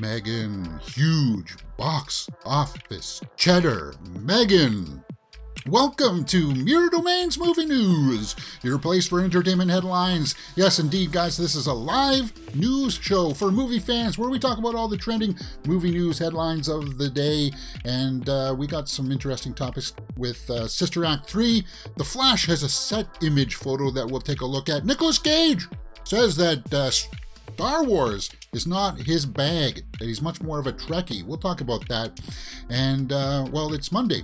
M3GAN, huge box office cheddar. M3GAN. Welcome to Mirror Domain's Movie News, your place for entertainment headlines. Yes, indeed, guys, this is a live news show for movie fans where we talk about all the trending movie news headlines of the day. And we got some interesting topics with Sister Act 3. The Flash has a set image photo that we'll take a look at. Nicolas Cage says that Star Wars is not his bag, that he's much more of a Trekkie. We'll talk about that. And, well, it's Monday.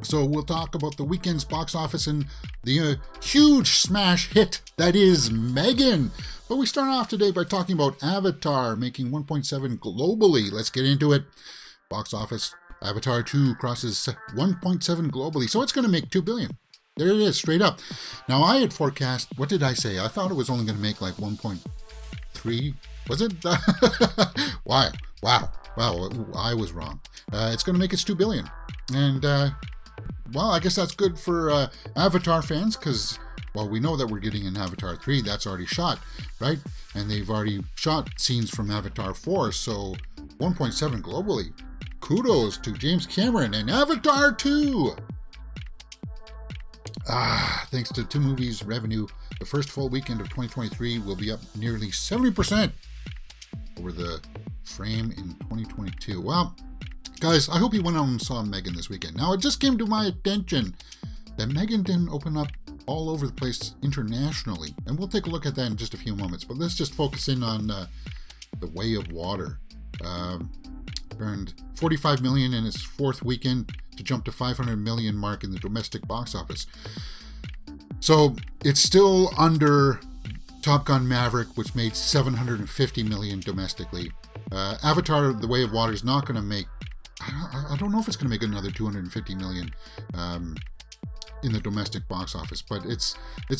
So we'll talk about the weekend's box office and the huge smash hit that is M3GAN. But we start off today by talking about Avatar making 1.7 globally. Let's get into it. Box office, Avatar 2 crosses 1.7 globally. So it's going to make 2 billion. There it is, straight up. Now I had forecast, what did I say? I thought it was only going to make like 1.3. Was it? Wow, I was wrong. It's going to make its 2 billion. And, well, I guess that's good for Avatar fans because, well, we know that we're getting an Avatar 3. That's already shot, right? And they've already shot scenes from Avatar 4. So 1.7 globally. Kudos to James Cameron and Avatar 2. Thanks to two movies' revenue, the first full weekend of 2023 will be up nearly 70% over the frame in 2022. Well, guys, I hope you went out and saw M3GAN this weekend. Now, it just came to my attention that M3GAN didn't open up all over the place internationally. And we'll take a look at that in just a few moments. But let's just focus in on The Way of Water. Earned $45 million in its fourth weekend to jump to $500 million mark in the domestic box office. So it's still under Top Gun Maverick, which made $750 million domestically. Avatar: The Way of Water is not going to make, I don't know if it's going to make another $250 million in the domestic box office, but it's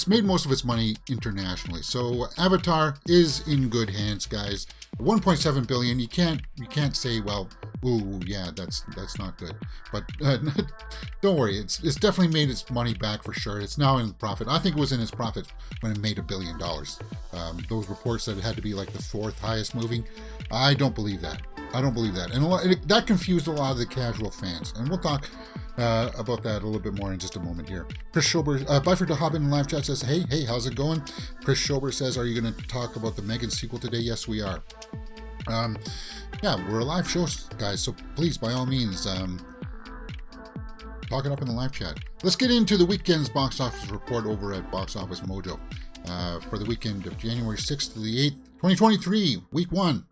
made most of its money internationally. So Avatar is in good hands, guys. 1.7 billion. You can't say, well, ooh, yeah, that's not good. But don't worry, it's definitely made its money back for sure. It's now in profit. I think it was in its profit when it made $1 billion. Those reports that it had to be like the fourth highest movie, I don't believe that. And that confused a lot of the casual fans. And we'll talk about that a little bit more in just a moment here. Chris Schober, Byford de Hobbin in live chat says, hey, how's it going? Chris Schober says, are you going to talk about the M3GAN sequel today? Yes, we are. Yeah, we're a live show, guys, so please, by all means, talk it up in the live chat. Let's get into the weekend's box office report over at Box Office Mojo for the weekend of January 6th to the 8th, 2023, week 1.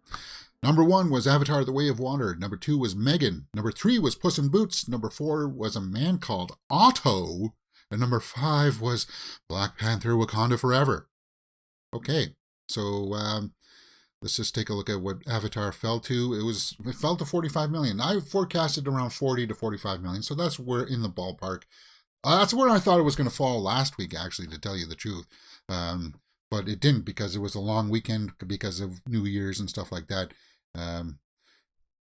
Number 1 was Avatar: The Way of Water. Number 2 was M3GAN. Number 3 was Puss in Boots. Number 4 was A Man Called Otto. And number 5 was Black Panther: Wakanda Forever. Okay, so let's just take a look at what Avatar fell to. It fell to 45 million. I forecasted around 40 to 45 million, so that's where in the ballpark. That's where I thought it was going to fall last week, actually, to tell you the truth. But it didn't because it was a long weekend because of New Year's and stuff like that.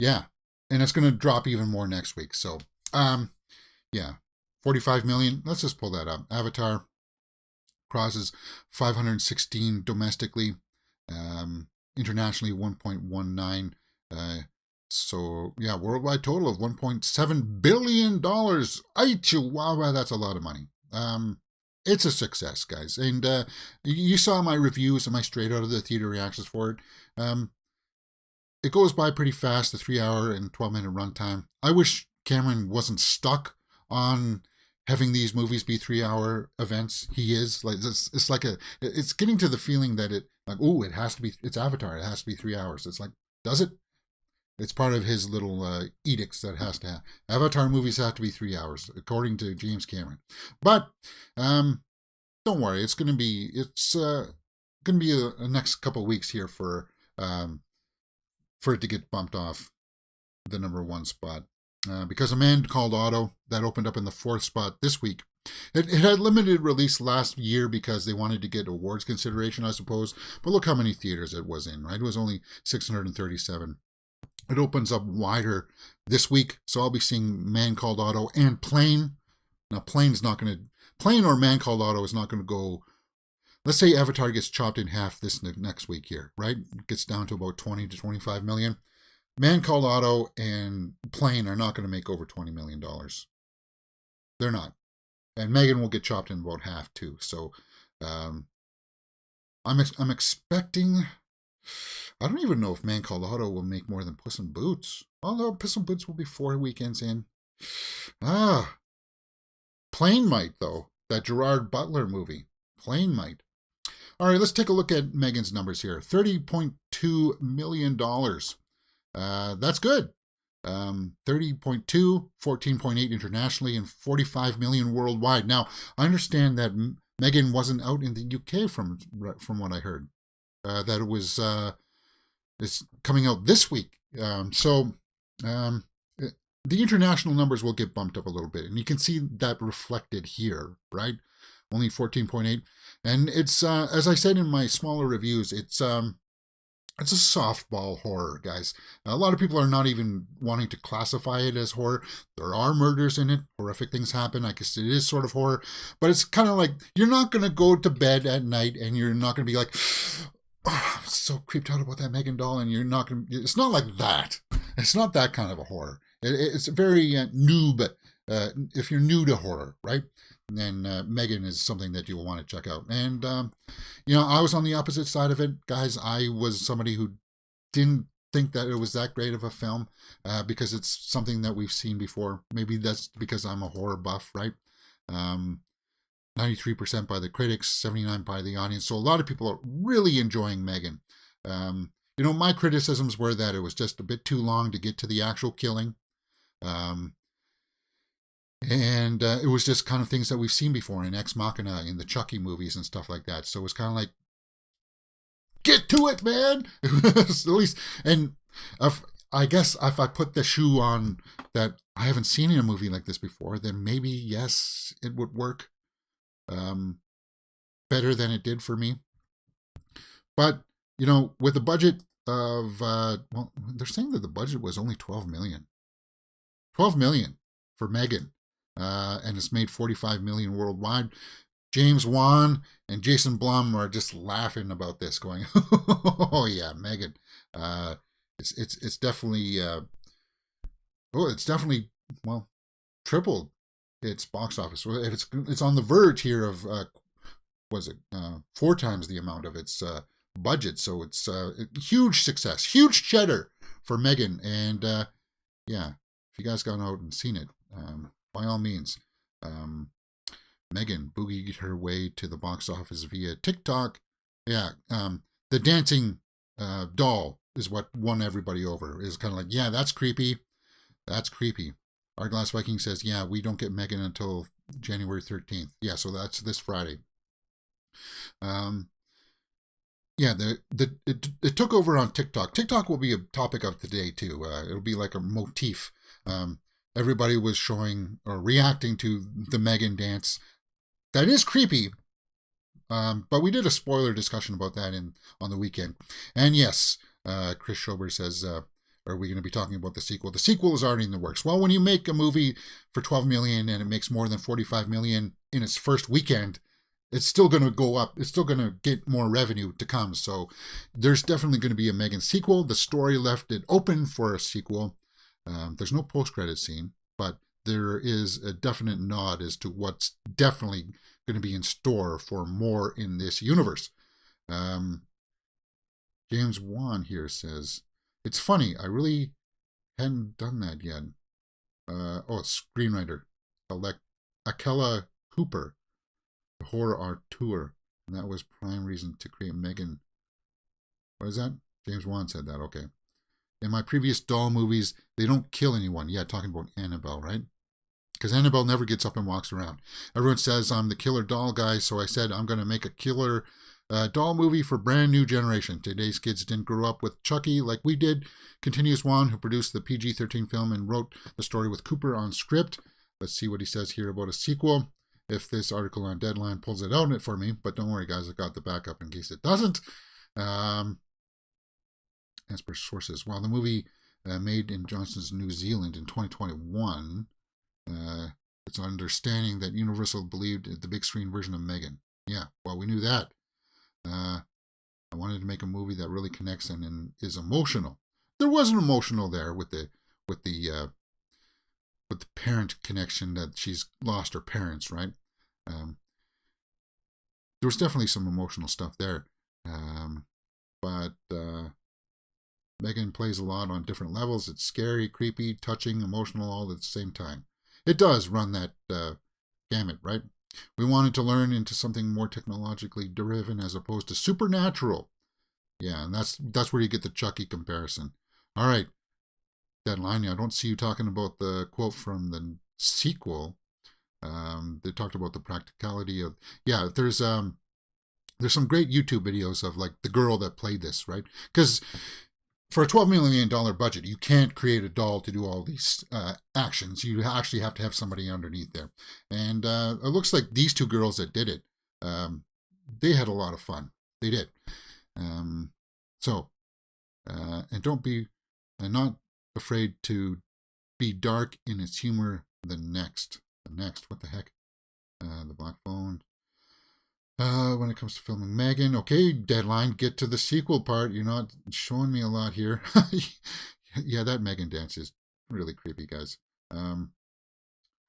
Yeah, and it's going to drop even more next week. So, yeah, 45 million. Let's just pull that up. Avatar crosses 516 domestically, internationally 1.19. So yeah, worldwide total of $1.7 billion. Wow, that's a lot of money. It's a success, guys. And you saw my reviews and my straight out of the theater reactions for it. It goes by pretty fast, the 3-hour and 12-minute runtime. I wish Cameron wasn't stuck on having these movies be 3-hour events. He is. Like it's like it's getting to the feeling that it has to be, it's Avatar, it has to be 3 hours. It's like, does it? It's part of his little edicts that has to have. Avatar movies have to be 3 hours, according to James Cameron. But don't worry, it's gonna be a next couple of weeks here for it to get bumped off the number 1 spot. Because A Man Called Otto, that opened up in the 4th spot this week. It had limited release last year because they wanted to get awards consideration, I suppose. But look how many theaters it was in, right? It was only 637. It opens up wider this week, so I'll be seeing Man Called Otto and Plane. Now, Plane or Man Called Otto is not going to go. Let's say Avatar gets chopped in half this next week here, right? It gets down to about 20 to 25 million. Man Called Otto and Plane are not going to make over $20 million. They're not. And M3GAN will get chopped in about half too. So I'm expecting. I don't even know if Man Called Otto will make more than Puss in Boots. Although Puss in Boots will be 4 weekends in. Plane might though. That Gerard Butler movie. Plane might. All right, let's take a look at M3GAN's numbers here. $30.2 million. That's good. 30.2, 14.8 internationally, and 45 million worldwide. Now, I understand that M3GAN wasn't out in the UK from what I heard. That it was it's coming out this week. The international numbers will get bumped up a little bit, and you can see that reflected here, right? Only 14.8, and it's as I said in my smaller reviews, it's a softball horror, guys. A lot of people are not even wanting to classify it as horror. There are murders in it. Horrific things happen. I guess it is sort of horror. But it's kind of like, you're not going to go to bed at night and you're not going to be like, oh, I'm so creeped out about that M3GAN doll. And you're not going to, it's not like that. It's not that kind of a horror. It's very noob, if you're new to horror, right? Then M3GAN is something that you'll want to check out. And, I was on the opposite side of it, guys. I was somebody who didn't think that it was that great of a film because it's something that we've seen before. Maybe that's because I'm a horror buff, right? 93% by the critics, 79% by the audience. So a lot of people are really enjoying M3GAN. My criticisms were that it was just a bit too long to get to the actual killing. And it was just kind of things that we've seen before in Ex Machina, in the Chucky movies and stuff like that. So it was kind of like, get to it, man! At least, and I guess if I put the shoe on that I haven't seen in a movie like this before, then maybe, yes, it would work better than it did for me. But, with a budget of, they're saying that the budget was only $12 million. $12 million for M3GAN. And it's made 45 million worldwide. James Wan and Jason Blum are just laughing about this, going, "Oh yeah, M3GAN. It's definitely tripled its box office. It's on the verge here of 4 times the amount of its budget. So it's a huge success, huge cheddar for M3GAN. And if you guys gone out and seen it, by all means, M3GAN boogied her way to the box office via TikTok. The dancing doll is what won everybody over. It's kind of like, yeah, that's creepy. That's creepy. Our Glass Viking says, yeah, we don't get M3GAN until January 13th. Yeah, so that's this Friday. It took over on TikTok. TikTok will be a topic of the day too. It'll be like a motif. Everybody was showing or reacting to the M3GAN dance. That is creepy. But we did a spoiler discussion about that on the weekend. And yes, Chris Schober says, are we going to be talking about the sequel? The sequel is already in the works. Well, when you make a movie for $12 million and it makes more than $45 million in its first weekend, it's still going to go up. It's still going to get more revenue to come. So there's definitely going to be a M3GAN sequel. The story left it open for a sequel. There's no post-credit scene, but there is a definite nod as to what's definitely going to be in store for more in this universe. James Wan here says, it's funny, I really hadn't done that yet. Screenwriter, Akela Hooper, the horror art tour, and that was prime reason to create M3GAN. What is that? James Wan said that, okay. In my previous doll movies, they don't kill anyone. Yeah, talking about Annabelle, right? Because Annabelle never gets up and walks around. Everyone says I'm the killer doll guy, so I said I'm going to make a killer doll movie for brand new generation. Today's kids didn't grow up with Chucky like we did. Continues Wan, who produced the PG-13 film and wrote the story with Cooper on script. Let's see what he says here about a sequel. If this article on Deadline pulls it out for me, but don't worry, guys, I got the backup in case it doesn't. As per sources, while the movie made in Johnson's New Zealand in 2021, it's understanding that Universal believed the big screen version of M3GAN. Yeah, well, we knew that. I wanted to make a movie that really connects and is emotional. there was an emotional there with the parent connection, that she's lost her parents, right? There was definitely some emotional stuff there. But M3GAN plays a lot on different levels. It's scary, creepy, touching, emotional, all at the same time. It does run that gamut, right? We wanted to learn into something more technologically driven as opposed to supernatural. Yeah, and that's where you get the Chucky comparison. All right, Deadline. I don't see you talking about the quote from the sequel. They talked about the practicality of, yeah, there's some great YouTube videos of like the girl that played this, right? Because for a $12 million budget, you can't create a doll to do all these actions. You actually have to have somebody underneath there. And it looks like these two girls that did it, they had a lot of fun. They did. And don't be, not afraid to be dark in its humor. The next, what the heck? The Black Phone. When it comes to filming M3GAN, okay, Deadline, get to the sequel part. You're not showing me a lot here. Yeah, that M3GAN dance is really creepy, guys.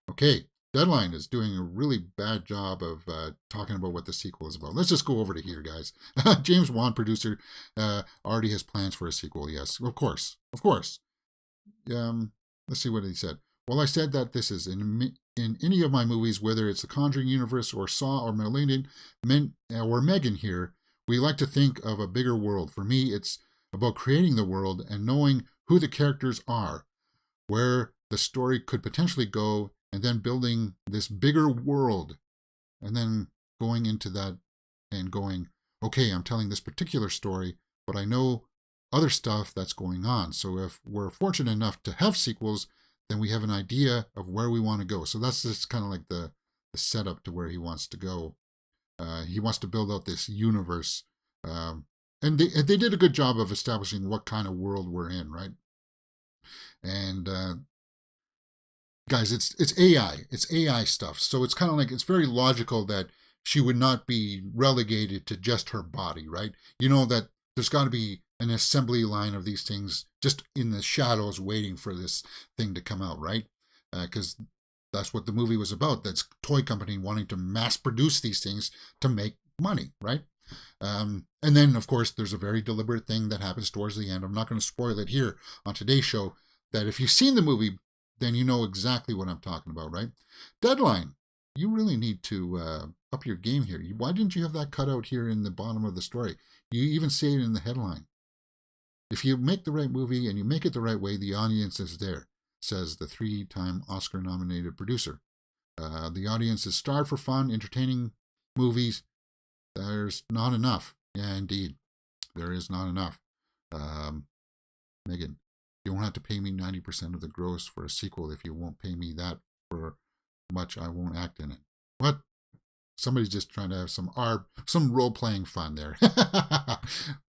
Okay, Deadline is doing a really bad job of talking about what the sequel is about. Let's just go over to here, guys. James Wan, producer, already has plans for a sequel. Yes, of course. Let's see what he said. Well, I said that this is in any of my movies, whether it's the Conjuring universe or Saw or Malignant or M3GAN here, we like to think of a bigger world. For me, it's about creating the world and knowing who the characters are, where the story could potentially go, and then building this bigger world, and then going into that and going, okay, I'm telling this particular story, but I know other stuff that's going on. So if we're fortunate enough to have sequels, then we have an idea of where we want to go. So that's just kind of like the setup to where he wants to go. He wants to build out this universe. And they did a good job of establishing what kind of world we're in, right? And guys, it's AI. It's AI stuff. So it's kind of like, it's very logical that she would not be relegated to just her body, right? You know that there's got to be an assembly line of these things just in the shadows waiting for this thing to come out, right? Because that's what the movie was about. That's toy company wanting to mass produce these things to make money, right? And then, of course, there's a very deliberate thing that happens towards the end. I'm not going to spoil it here on today's show, that if you've seen the movie, then you know exactly what I'm talking about, right? Deadline. You really need to up your game here. Why didn't you have that cut out here in the bottom of the story? You even say it in the headline. If you make the right movie and you make it the right way, the audience is there, says the 3-time Oscar-nominated producer. The audience is starved for fun, entertaining movies. There's not enough. Yeah, indeed. There is not enough. M3GAN, you won't have to pay me 90% of the gross for a sequel if you won't pay me that for much. I won't act in it. What? Somebody's just trying to have some role-playing fun there.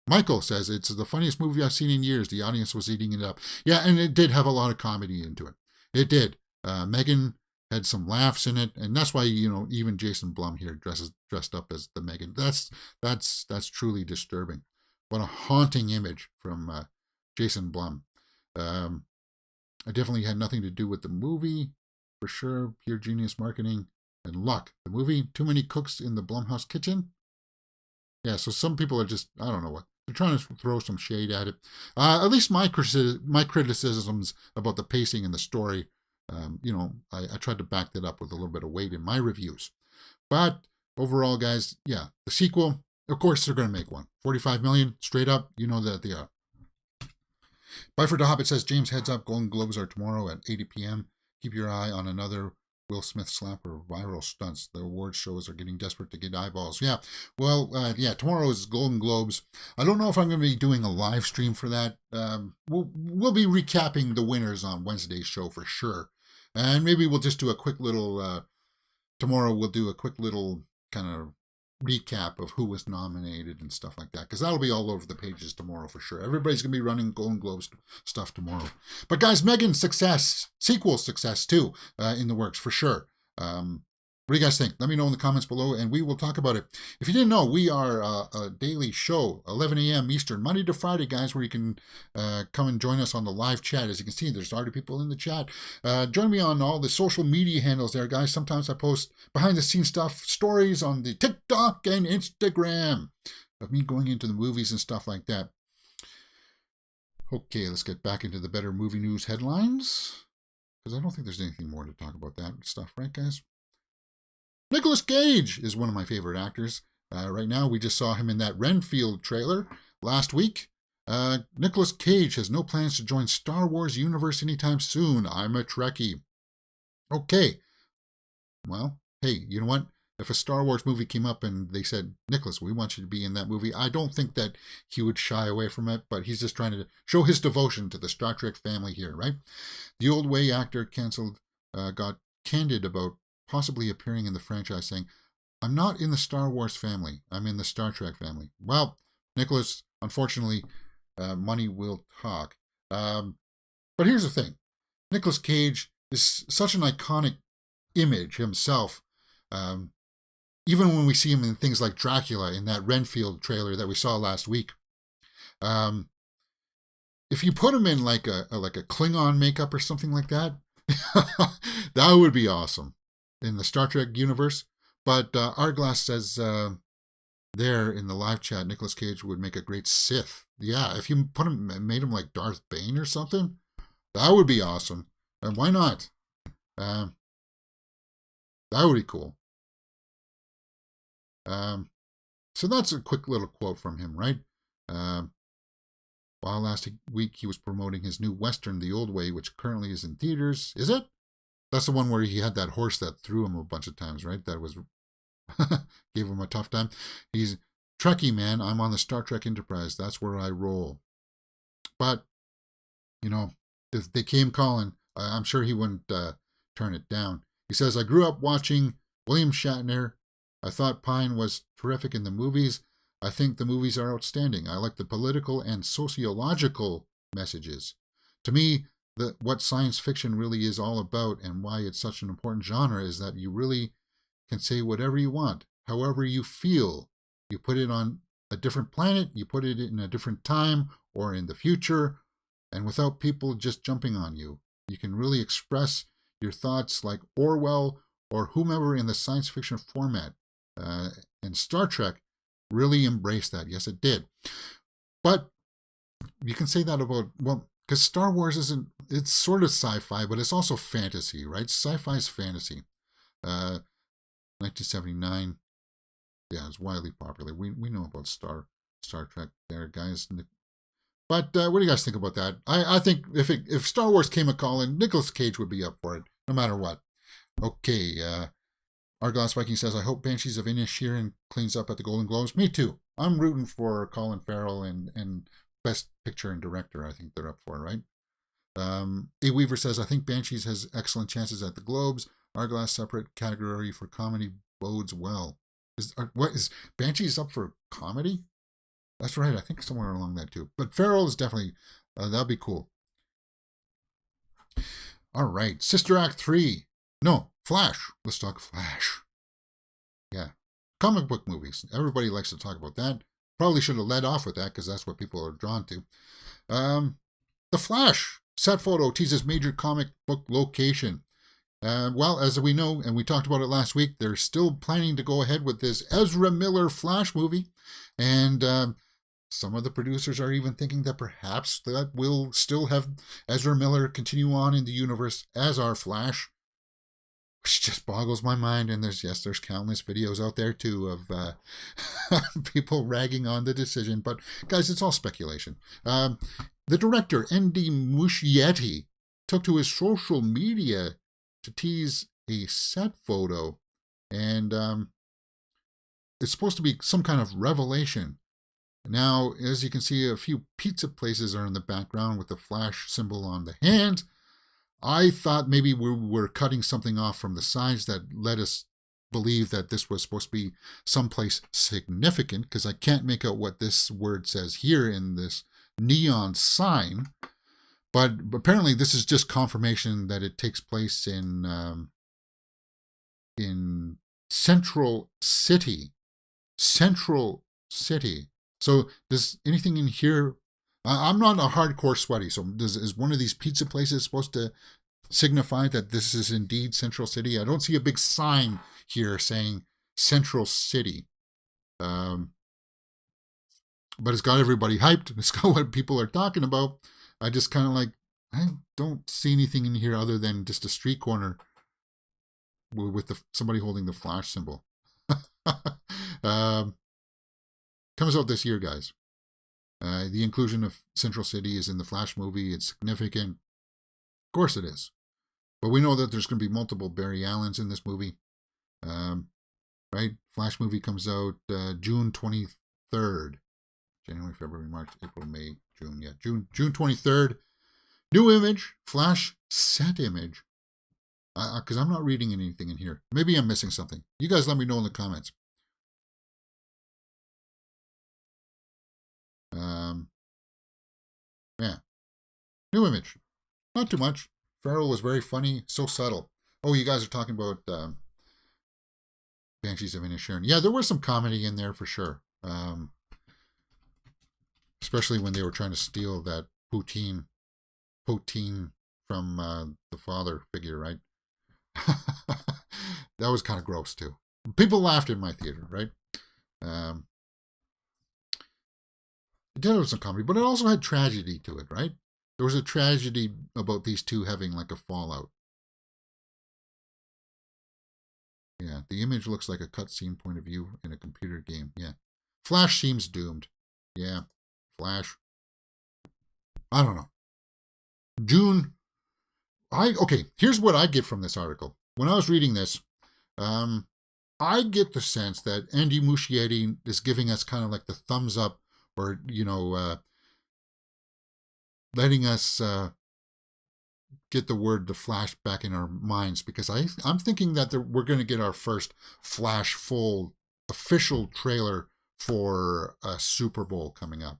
Michael says, it's the funniest movie I've seen in years. The audience was eating it up. Yeah, and it did have a lot of comedy into it. It did. M3GAN had some laughs in it, and that's why, you know, even Jason Blum here dressed up as the M3GAN. That's truly disturbing. What a haunting image from Jason Blum. I definitely had nothing to do with the movie, for sure. Pure genius marketing and luck. The movie, too many cooks in the Blumhouse kitchen. Yeah, so some people are just, I don't know what. They're trying to throw some shade at it. At least my criticisms about the pacing and the story, you know, I tried to back that up with a little bit of weight in my reviews. But overall, guys, yeah, the sequel, of course, they're going to make one. $45 million, straight up, you know that they are. Byford the Hobbit says, James, heads up, Golden Globes are tomorrow at 8 p.m. Keep your eye on another Will Smith slapper viral stunts. The award shows are getting desperate to get eyeballs. Yeah, well, tomorrow is Golden Globes. I don't know if I'm going to be doing a live stream for that. We'll be recapping the winners on Wednesday's show for sure. And maybe we'll just do a quick little, tomorrow we'll do a quick little kind of recap of who was nominated and stuff like that, because that'll be all over the pages tomorrow for sure. Everybody's going to be running Golden Globes stuff tomorrow. But guys, M3GAN Success, sequel Success too, in the works for sure. What do you guys think? Let me know in the comments below, and we will talk about it. If you didn't know, we are a daily show, 11 a.m. Eastern, Monday to Friday, guys, where you can come and join us on the live chat. As you can see, there's already people in the chat. Join me on all the social media handles there, guys. Sometimes I post behind-the-scenes stuff, stories on the TikTok and Instagram of me going into the movies and stuff like that. Okay, let's get back into the better movie news headlines, because I don't think there's anything more to talk about that stuff, right, guys? Nicolas Cage is one of my favorite actors. Right now, we just saw him in that Renfield trailer last week. Nicolas Cage has no plans to join Star Wars universe anytime soon. I'm a Trekkie. Okay. Well, hey, you know what? If a Star Wars movie came up and they said, Nicolas, we want you to be in that movie, I don't think that he would shy away from it, but he's just trying to show his devotion to the Star Trek family here, right? The Old Way actor got candid about possibly appearing in the franchise, saying, I'm not in the Star Wars family. I'm in the Star Trek family. Well, Nicolas, unfortunately, money will talk. But here's the thing. Nicolas Cage is such an iconic image himself. Even when we see him in things like Dracula in that Renfield trailer that we saw last week. If you put him in like a Klingon makeup or something like that, that would be awesome in the Star Trek universe. But Arglass says there in the live chat, Nicolas Cage would make a great Sith. Yeah, if you made him like Darth Bane or something, that would be awesome. And why not? That would be cool. So that's a quick little quote from him, right? While last week he was promoting his new Western, The Old Way, which currently is in theaters. Is it? That's the one where he had that horse that threw him a bunch of times, right? That was gave him a tough time. He's Trekkie, man. I'm on the Star Trek Enterprise. That's where I roll. But, you know, if they came calling, I'm sure he wouldn't turn it down. He says, I grew up watching William Shatner. I thought Pine was terrific in the movies. I think the movies are outstanding. I like the political and sociological messages. To me, what science fiction really is all about and why it's such an important genre is that you really can say whatever you want, however you feel. You put it on a different planet, you put it in a different time or in the future, and without people just jumping on you. You can really express your thoughts like Orwell or whomever in the science fiction format. And Star Trek really embraced that. Yes, it did. But you can say that about, well, because Star Wars it's sort of sci-fi, but it's also fantasy, right? Sci-fi is fantasy. 1979, yeah, it's widely popular. We know about Star Trek there, guys. But what do you guys think about that? I think if Star Wars came a calling, Nicolas Cage would be up for it, no matter what. Okay, Arglass Viking says, I hope Banshees of Inisherin cleans up at the Golden Globes. Me too. I'm rooting for Colin Farrell and Best Picture and Director. I think they're up for it, right? A Weaver says, I think Banshees has excellent chances at the Globes. Arglass separate category for comedy bodes well. Is Banshees up for comedy? That's right. I think somewhere along that too. But Farrell is definitely, that'll be cool. All right. Sister Act 3. No, Flash. Let's talk Flash. Yeah. Comic book movies. Everybody likes to talk about that. Probably should have led off with that because that's what people are drawn to. The Flash set photo teases major comic book location. Well, as we know, and we talked about it last week, they're still planning to go ahead with this Ezra Miller Flash movie. And some of the producers are even thinking that perhaps that we'll still have Ezra Miller continue on in the universe as our Flash. Which just boggles my mind. And there's countless videos out there too of people ragging on the decision. But guys, it's all speculation. The director, Andy Muschietti, took to his social media to tease a set photo. And it's supposed to be some kind of revelation. Now, as you can see, a few pizza places are in the background with the Flash symbol on the hand. I thought maybe we were cutting something off from the sides that led us believe that this was supposed to be someplace significant, because I can't make out what this word says here in this neon sign. But apparently this is just confirmation that it takes place in in Central City. Central City. So does anything in here? I'm not a hardcore sweaty, so is one of these pizza places supposed to signify that this is indeed Central City? I don't see a big sign here saying Central City. But it's got everybody hyped. It's got what people are talking about. I just kind of like, I don't see anything in here other than just a street corner with somebody holding the flash symbol. Comes out this year, guys. The inclusion of Central City is in the Flash movie. It's significant. Of course it is. But we know that there's going to be multiple Barry Allens in this movie. Right? Flash movie comes out June 23rd. January, February, March, April, May, June. Yeah, June 23rd. New image. Flash set image. Because I'm not reading anything in here. Maybe I'm missing something. You guys let me know in the comments. Yeah. New image. Not too much. Farrell was very funny. So subtle. Oh, you guys are talking about Banshees of Inisherin. Yeah, there was some comedy in there for sure. Especially when they were trying to steal that poutine from the father figure, right? That was kind of gross too. People laughed in my theater, right? It did have some comedy, but it also had tragedy to it, right? There was a tragedy about these two having like a fallout. Yeah, the image looks like a cutscene point of view in a computer game. Yeah. Flash seems doomed. Yeah. Flash. I don't know. June. Okay, here's what I get from this article. When I was reading this, I get the sense that Andy Muschietti is giving us kind of like the thumbs up, or, letting us get the word the Flash back in our minds, because I'm thinking that we're going to get our first Flash full official trailer for a Super Bowl coming up,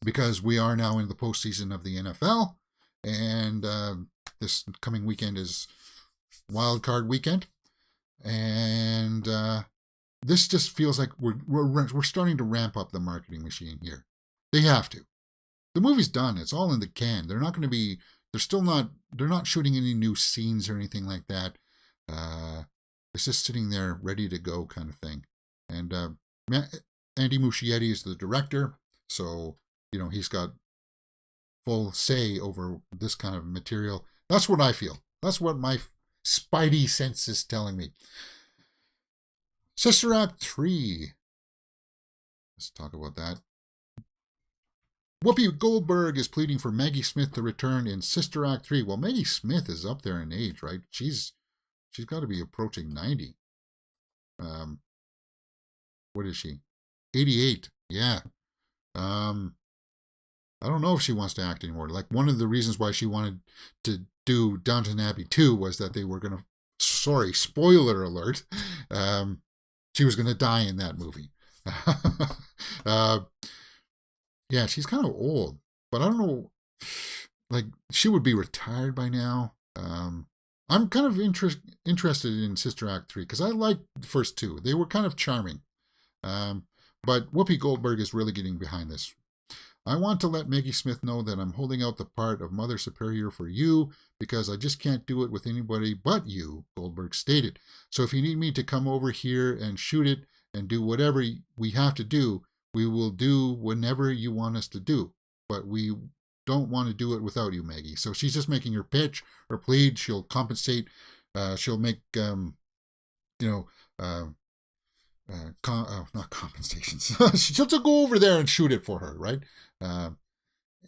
because we are now in the postseason of the NFL, and this coming weekend is wild card weekend, and this just feels like we're starting to ramp up the marketing machine here. They have to. The movie's done. It's all in the can. They're not shooting any new scenes or anything like that. It's just sitting there ready to go kind of thing. And Andy Muschietti is the director, so, he's got full say over this kind of material. That's what I feel. That's what my spidey sense is telling me. Sister Act 3. Let's talk about that. Whoopi Goldberg is pleading for Maggie Smith to return in Sister Act 3. Well, Maggie Smith is up there in age, right? She's got to be approaching 90. What is she? 88. Yeah. I don't know if she wants to act anymore. Like, one of the reasons why she wanted to do Downton Abbey 2 was that they were going to, spoiler alert, she was going to die in that movie. Yeah, she's kind of old, but I don't know, like, she would be retired by now. I'm kind of interested in Sister Act 3, because I liked the first two. They were kind of charming. But Whoopi Goldberg is really getting behind this. I want to let Maggie Smith know that I'm holding out the part of Mother Superior for you, because I just can't do it with anybody but you, Goldberg stated. So if you need me to come over here and shoot it and do whatever we have to do, we will do whenever you want us to do. But we don't want to do it without you, Maggie. So she's just making her pitch, her plead. She'll compensate. She'll make, not compensations. She'll just go over there and shoot it for her, right?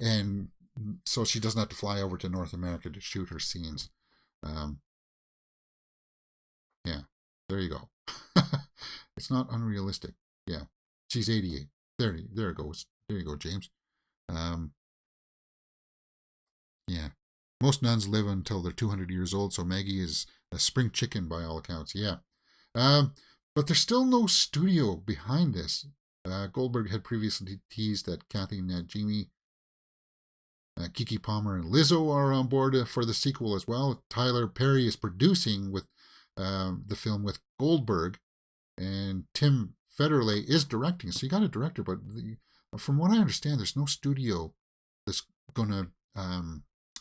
And so she doesn't have to fly over to North America to shoot her scenes. Yeah, there you go. It's not unrealistic. Yeah, she's 88. There it goes. There you go, James. Yeah. Most nuns live until they're 200 years old, so Maggie is a spring chicken by all accounts. Yeah. But there's still no studio behind this. Goldberg had previously teased that Kathy Najimy, Keke Palmer, and Lizzo are on board for the sequel as well. Tyler Perry is producing with the film with Goldberg, and Tim Federle is directing. So you got a director, but from what I understand, there's no studio that's going to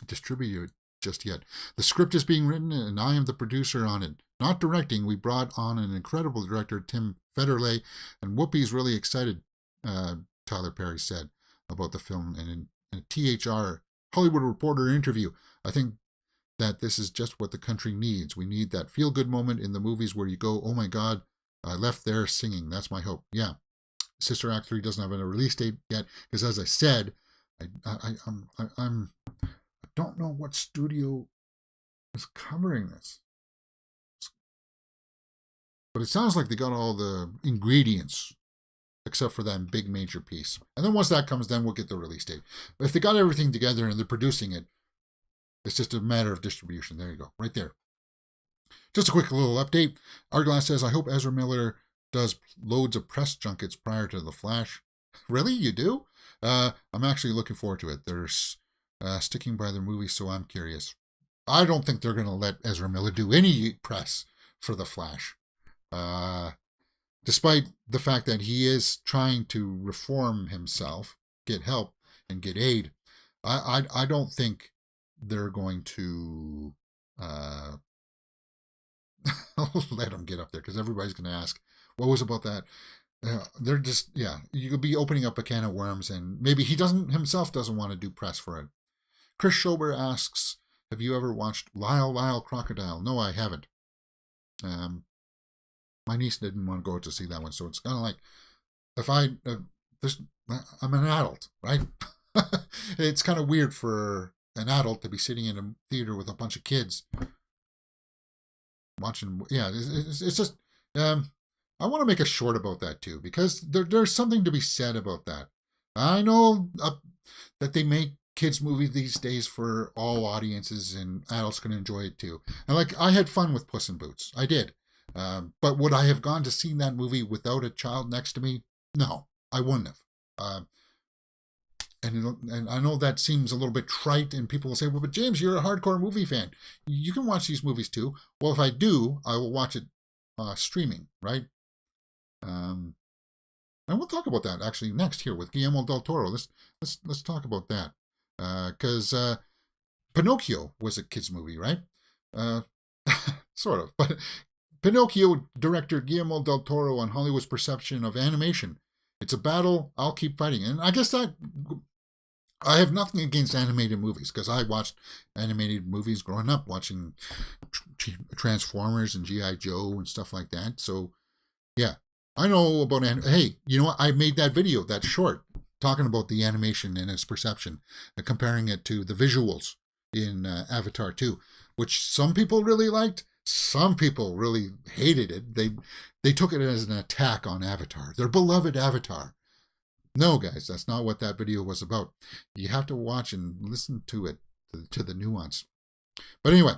distribute it just yet. The script is being written, and I am the producer on it. Not directing. We brought on an incredible director, Tim Federle, and Whoopi's really excited, Tyler Perry said about the film. And in a THR Hollywood Reporter interview, I think that this is just what the country needs. We need that feel-good moment in the movies where you go, oh my God, I left there singing. That's my hope. Yeah. Sister Act 3 doesn't have a release date yet, because as I said, I don't know what studio is covering this. But it sounds like they got all the ingredients, except for that big major piece. And then once that comes, then we'll get the release date. But if they got everything together and they're producing it, it's just a matter of distribution. There you go, right there. Just a quick little update. Arglass says, I hope Ezra Miller does loads of press junkets prior to The Flash. Really? You do? I'm actually looking forward to it. They're sticking by their movie, so I'm curious. I don't think they're going to let Ezra Miller do any press for The Flash. Despite the fact that he is trying to reform himself, get help, and get aid, I don't think they're going to let him get up there, because everybody's going to ask, what was about that? They're just, yeah, you could be opening up a can of worms, and maybe he himself doesn't want to do press for it. Chris Schober asks, have you ever watched Lyle Lyle Crocodile? No, I haven't. My niece didn't want to go to see that one, so it's kind of like, if I'm an adult, right? It's kind of weird for an adult to be sitting in a theater with a bunch of kids watching. Yeah, it's just, I want to make a short about that too, because there's something to be said about that. I know that they make kids movies these days for all audiences, and adults can enjoy it too. And like, I had fun with Puss in Boots. I did. But would I have gone to see that movie without a child next to me? No, I wouldn't have. And I know that seems a little bit trite, and people will say, well, but James, you're a hardcore movie fan. You can watch these movies too. Well, if I do, I will watch it streaming, right? And we'll talk about that actually next here with Guillermo Del Toro. Let's talk about that. Because Pinocchio was a kid's movie, right? Sort of. But Pinocchio director Guillermo Del Toro on Hollywood's perception of animation. It's a battle I'll keep fighting. And I guess that I have nothing against animated movies, because I watched animated movies growing up, watching Transformers and G.I. Joe and stuff like that. So, yeah, I know about hey, you know what? I made that video, that short, talking about the animation and its perception, and comparing it to the visuals in Avatar 2, which some people really liked. Some people really hated it. They took it as an attack on Avatar, their beloved Avatar. No, guys, that's not what that video was about. You have to watch and listen to it, to the nuance. But anyway,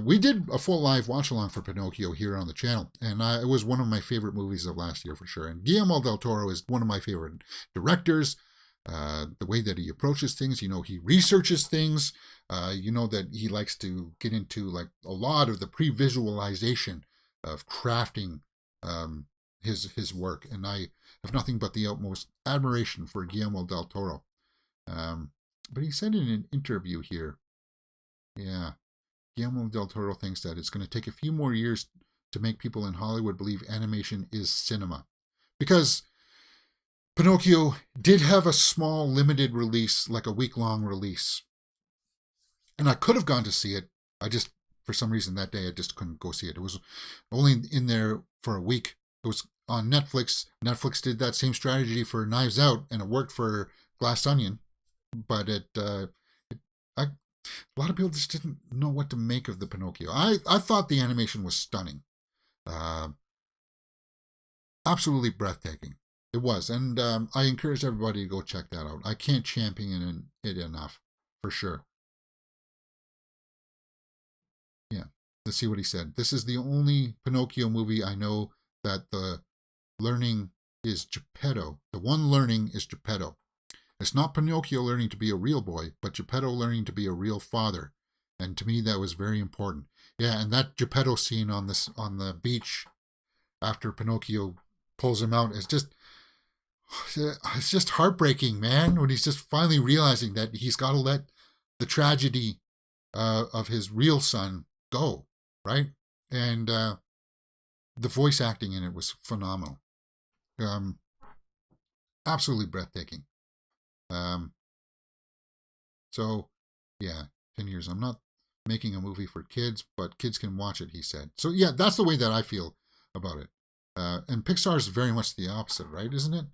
we did a full live watch-along for Pinocchio here on the channel, and it was one of my favorite movies of last year for sure. And Guillermo Del Toro is one of my favorite directors. The way that he approaches things, he researches things. That he likes to get into like a lot of the pre-visualization of crafting his work, and I have nothing but the utmost admiration for Guillermo Del Toro. But he said in an interview here, yeah, Guillermo Del Toro thinks that it's going to take a few more years to make people in Hollywood believe animation is cinema, because Pinocchio did have a small limited release, like a week-long release. And I could have gone to see it. For some reason that day, I just couldn't go see it. It was only in there for a week. It was on Netflix. Netflix did that same strategy for Knives Out, and it worked for Glass Onion. But a lot of people just didn't know what to make of the Pinocchio. I thought the animation was stunning. Absolutely breathtaking. It was, and I encourage everybody to go check that out. I can't champion it enough, for sure. Yeah, let's see what he said. This is the only Pinocchio movie I know that the learning is Geppetto. The one learning is Geppetto. It's not Pinocchio learning to be a real boy, but Geppetto learning to be a real father. And to me, that was very important. Yeah, and that Geppetto scene on the beach after Pinocchio pulls him out is it's just heartbreaking, man. When he's just finally realizing that he's got to let the tragedy of his real son go, right? And the voice acting in it was phenomenal, absolutely breathtaking. So, yeah, 10 years. I'm not making a movie for kids, but kids can watch it, he said. So, yeah, that's the way that I feel about it. And Pixar is very much the opposite, right? Isn't it?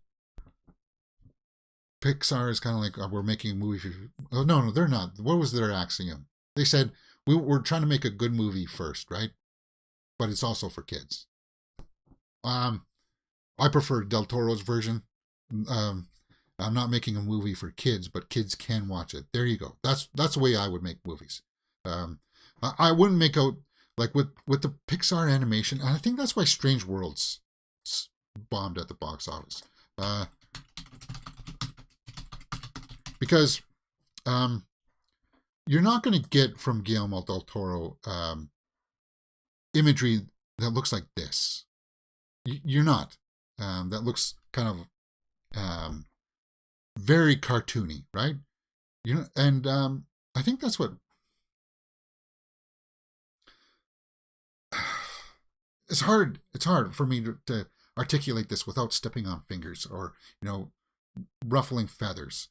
Pixar is kind of like, we're making a movie for... Oh, no, they're not. What was their axiom? They said, we're trying to make a good movie first, right? But it's also for kids. I prefer Del Toro's version. I'm not making a movie for kids, but kids can watch it. There you go. That's the way I would make movies. I wouldn't make out like with the Pixar animation, and I think that's why Strange Worlds bombed at the box office. Because you're not going to get from Guillermo Del Toro imagery that looks like this. You're not. That looks kind of very cartoony, right? And I think that's what... It's hard for me to articulate this without stepping on fingers or, ruffling feathers.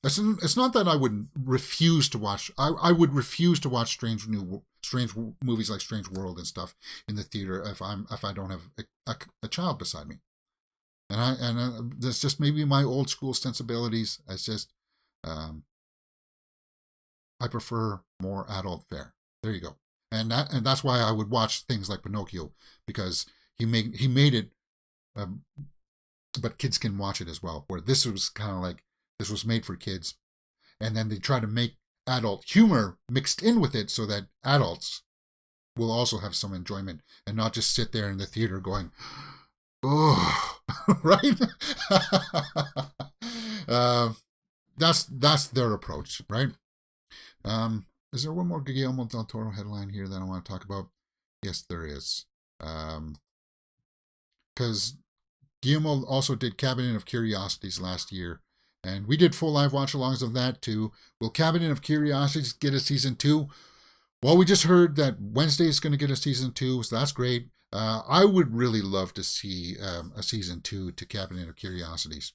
It's not that I would refuse to watch. I would refuse to watch strange movies like Strange World and stuff in the theater if I don't have a child beside me. And that's just maybe my old school sensibilities. It's just I prefer more adult fare. There you go. And that's why I would watch things like Pinocchio, because he made it, but kids can watch it as well. Where this was kind of like, this was made for kids, and then they try to make adult humor mixed in with it so that adults will also have some enjoyment and not just sit there in the theater going, oh, right? That's their approach, right? Is there one more Guillermo Del Toro headline here that I want to talk about? Yes, there is. Because Guillermo also did Cabinet of Curiosities last year, and we did full live watch-alongs of that too. Will Cabinet of Curiosities get a season 2? Well, we just heard that Wednesday is going to get a season 2, so that's great. I would really love to see a season 2 to Cabinet of Curiosities,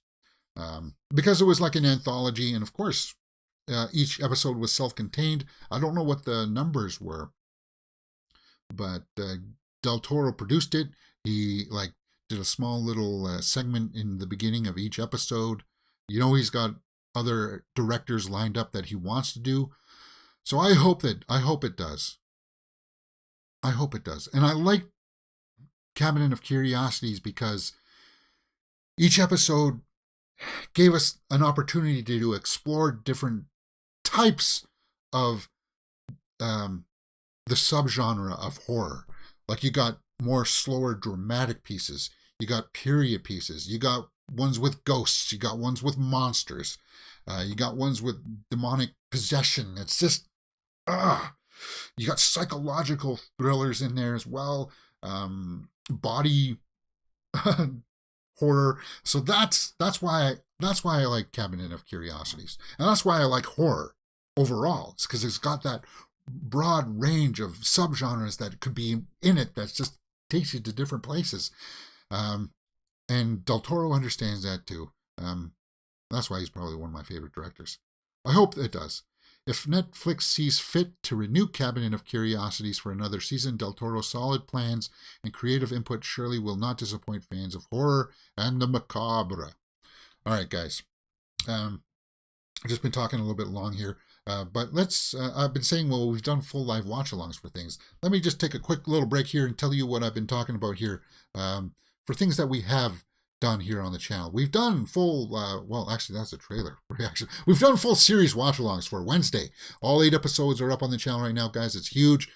because it was like an anthology, and of course, each episode was self-contained. I don't know what the numbers were, but Del Toro produced it. He did a small little segment in the beginning of each episode. He's got other directors lined up that he wants to do. So I hope it does. I hope it does. And I like Cabinet of Curiosities because each episode gave us an opportunity to explore different types of the subgenre of horror. Like, you got more slower dramatic pieces, you got period pieces, you got ones with ghosts, you got ones with monsters, you got ones with demonic possession. It's just you got psychological thrillers in there as well, body horror. So that's why I like Cabinet of Curiosities, and that's why I like horror overall. It's because it's got that broad range of subgenres that could be in it that just takes you to different places. And Del Toro understands that too. That's why he's probably one of my favorite directors. I hope it does. If Netflix sees fit to renew Cabinet of Curiosities for another season, Del Toro's solid plans and creative input surely will not disappoint fans of horror and the macabre. All right, guys. I've just been talking a little bit long here, but let's, I've been saying, well, we've done full live watch-alongs for things. Let me just take a quick little break here and tell you what I've been talking about here for things that we have done here on the channel. We've done full, well, actually, that's a trailer reaction. We've done full series watch-alongs for Wednesday. All 8 episodes are up on the channel right now, guys. It's huge.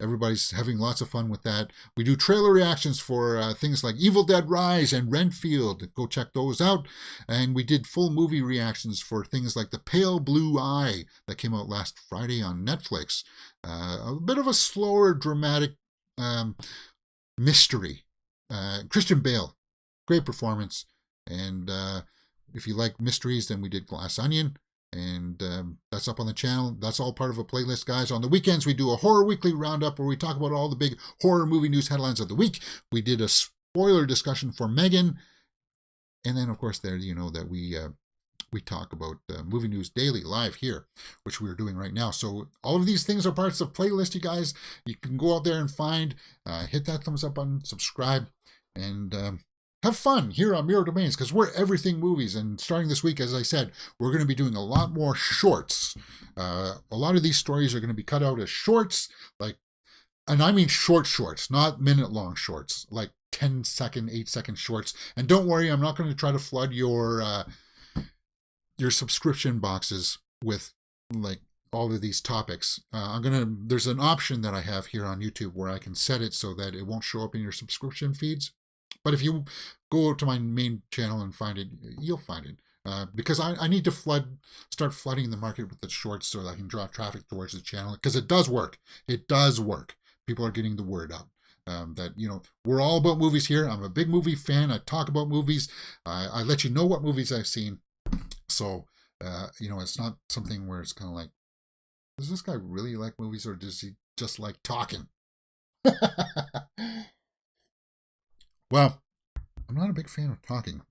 Everybody's having lots of fun with that. We do trailer reactions for things like Evil Dead Rise and Renfield. Go check those out. And we did full movie reactions for things like The Pale Blue Eye that came out last Friday on Netflix. A bit of a slower, dramatic mystery. Christian Bale, great performance. And if you like mysteries, then we did Glass Onion. And that's up on the channel. That's all part of a playlist, guys. On the weekends, we do a Horror Weekly Roundup where we talk about all the big horror movie news headlines of the week. We did a spoiler discussion for M3GAN. And then, of course, there you know that we talk about movie news daily live here, which we're doing right now. So all of these things are parts of playlist, you guys. You can go out there and find, hit that thumbs up button, subscribe, and have fun here on Mirror Domains, because we're everything movies. And starting this week, as I said, we're going to be doing a lot more shorts. A lot of these stories are going to be cut out as shorts, and I mean shorts, not minute-long shorts, like 10-second, 8-second shorts. And don't worry, I'm not going to try to flood your subscription boxes with like all of these topics. There's an option that I have here on YouTube where I can set it so that it won't show up in your subscription feeds. But if you go to my main channel and find it, you'll find it. Because I need to start flooding the market with the shorts so that I can draw traffic towards the channel. Because it does work. It does work. People are getting the word out. That, we're all about movies here. I'm a big movie fan. I talk about movies. I let you know what movies I've seen. So, it's not something where it's kind of like, does this guy really like movies or does he just like talking? Well, I'm not a big fan of talking.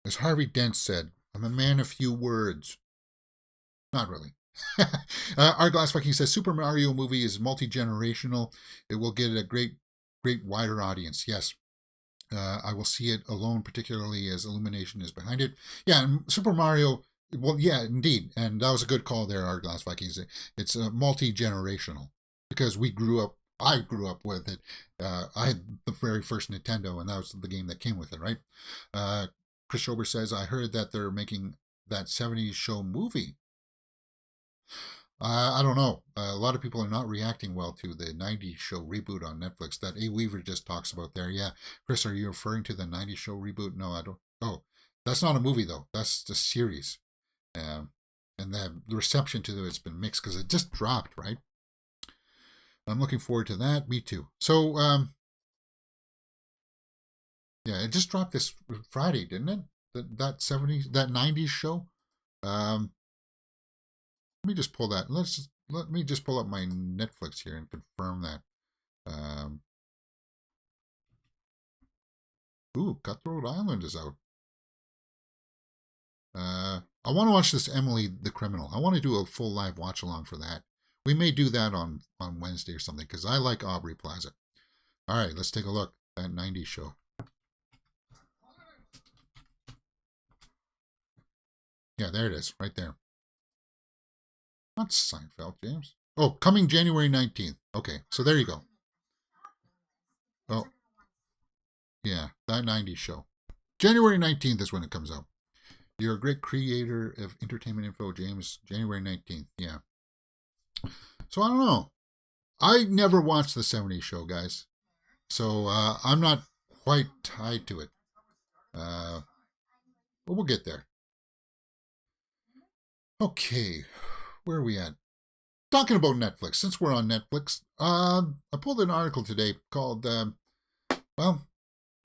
As Harvey Dent said, I'm a man of few words. Not really. Our Glass Viking says Super Mario movie is multi-generational. It will get a great wider audience. Yes. I will see it alone, particularly as Illumination is behind it. Yeah, and Super Mario, well, yeah, indeed. And that was a good call there, Our Glass Vikings. It's multi-generational because I grew up with it. I had the very first Nintendo, and that was the game that came with it, right? Chris Schober says, I heard that they're making that 70s show movie. I don't know. A lot of people are not reacting well to the 90s show reboot on Netflix that A. Weaver just talks about there. Yeah. Chris, are you referring to the 90s show reboot? No, I don't. Oh, that's not a movie, though. That's the series. And the reception to it has been mixed because it just dropped, right? I'm looking forward to that. Me too. So, yeah, it just dropped this Friday, didn't it? That 90s show. Let me just pull that. Let me just pull up my Netflix here and confirm that. Cutthroat Island is out. I want to watch this Emily the Criminal. I want to do a full live watch along for that. We may do that on Wednesday or something because I like Aubrey Plaza. All right, let's take a look at 90s show. Yeah, there it is, right there. Not Seinfeld, James. Oh, coming January 19th. Okay, so there you go. Oh, yeah, that 90s show. January 19th is when it comes out. You're a great creator of entertainment info, James. January 19th, yeah. So I don't know. I never watched the 70s show, guys. So I'm not quite tied to it. But we'll get there. Okay, where are we at? Talking about Netflix, since we're on Netflix, I pulled an article today called,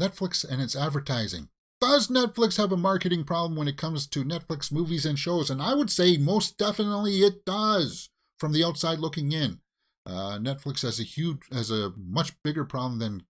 Netflix and its advertising. Does Netflix have a marketing problem when it comes to Netflix movies and shows? And I would say most definitely it does, from the outside looking in. Netflix has a much bigger problem than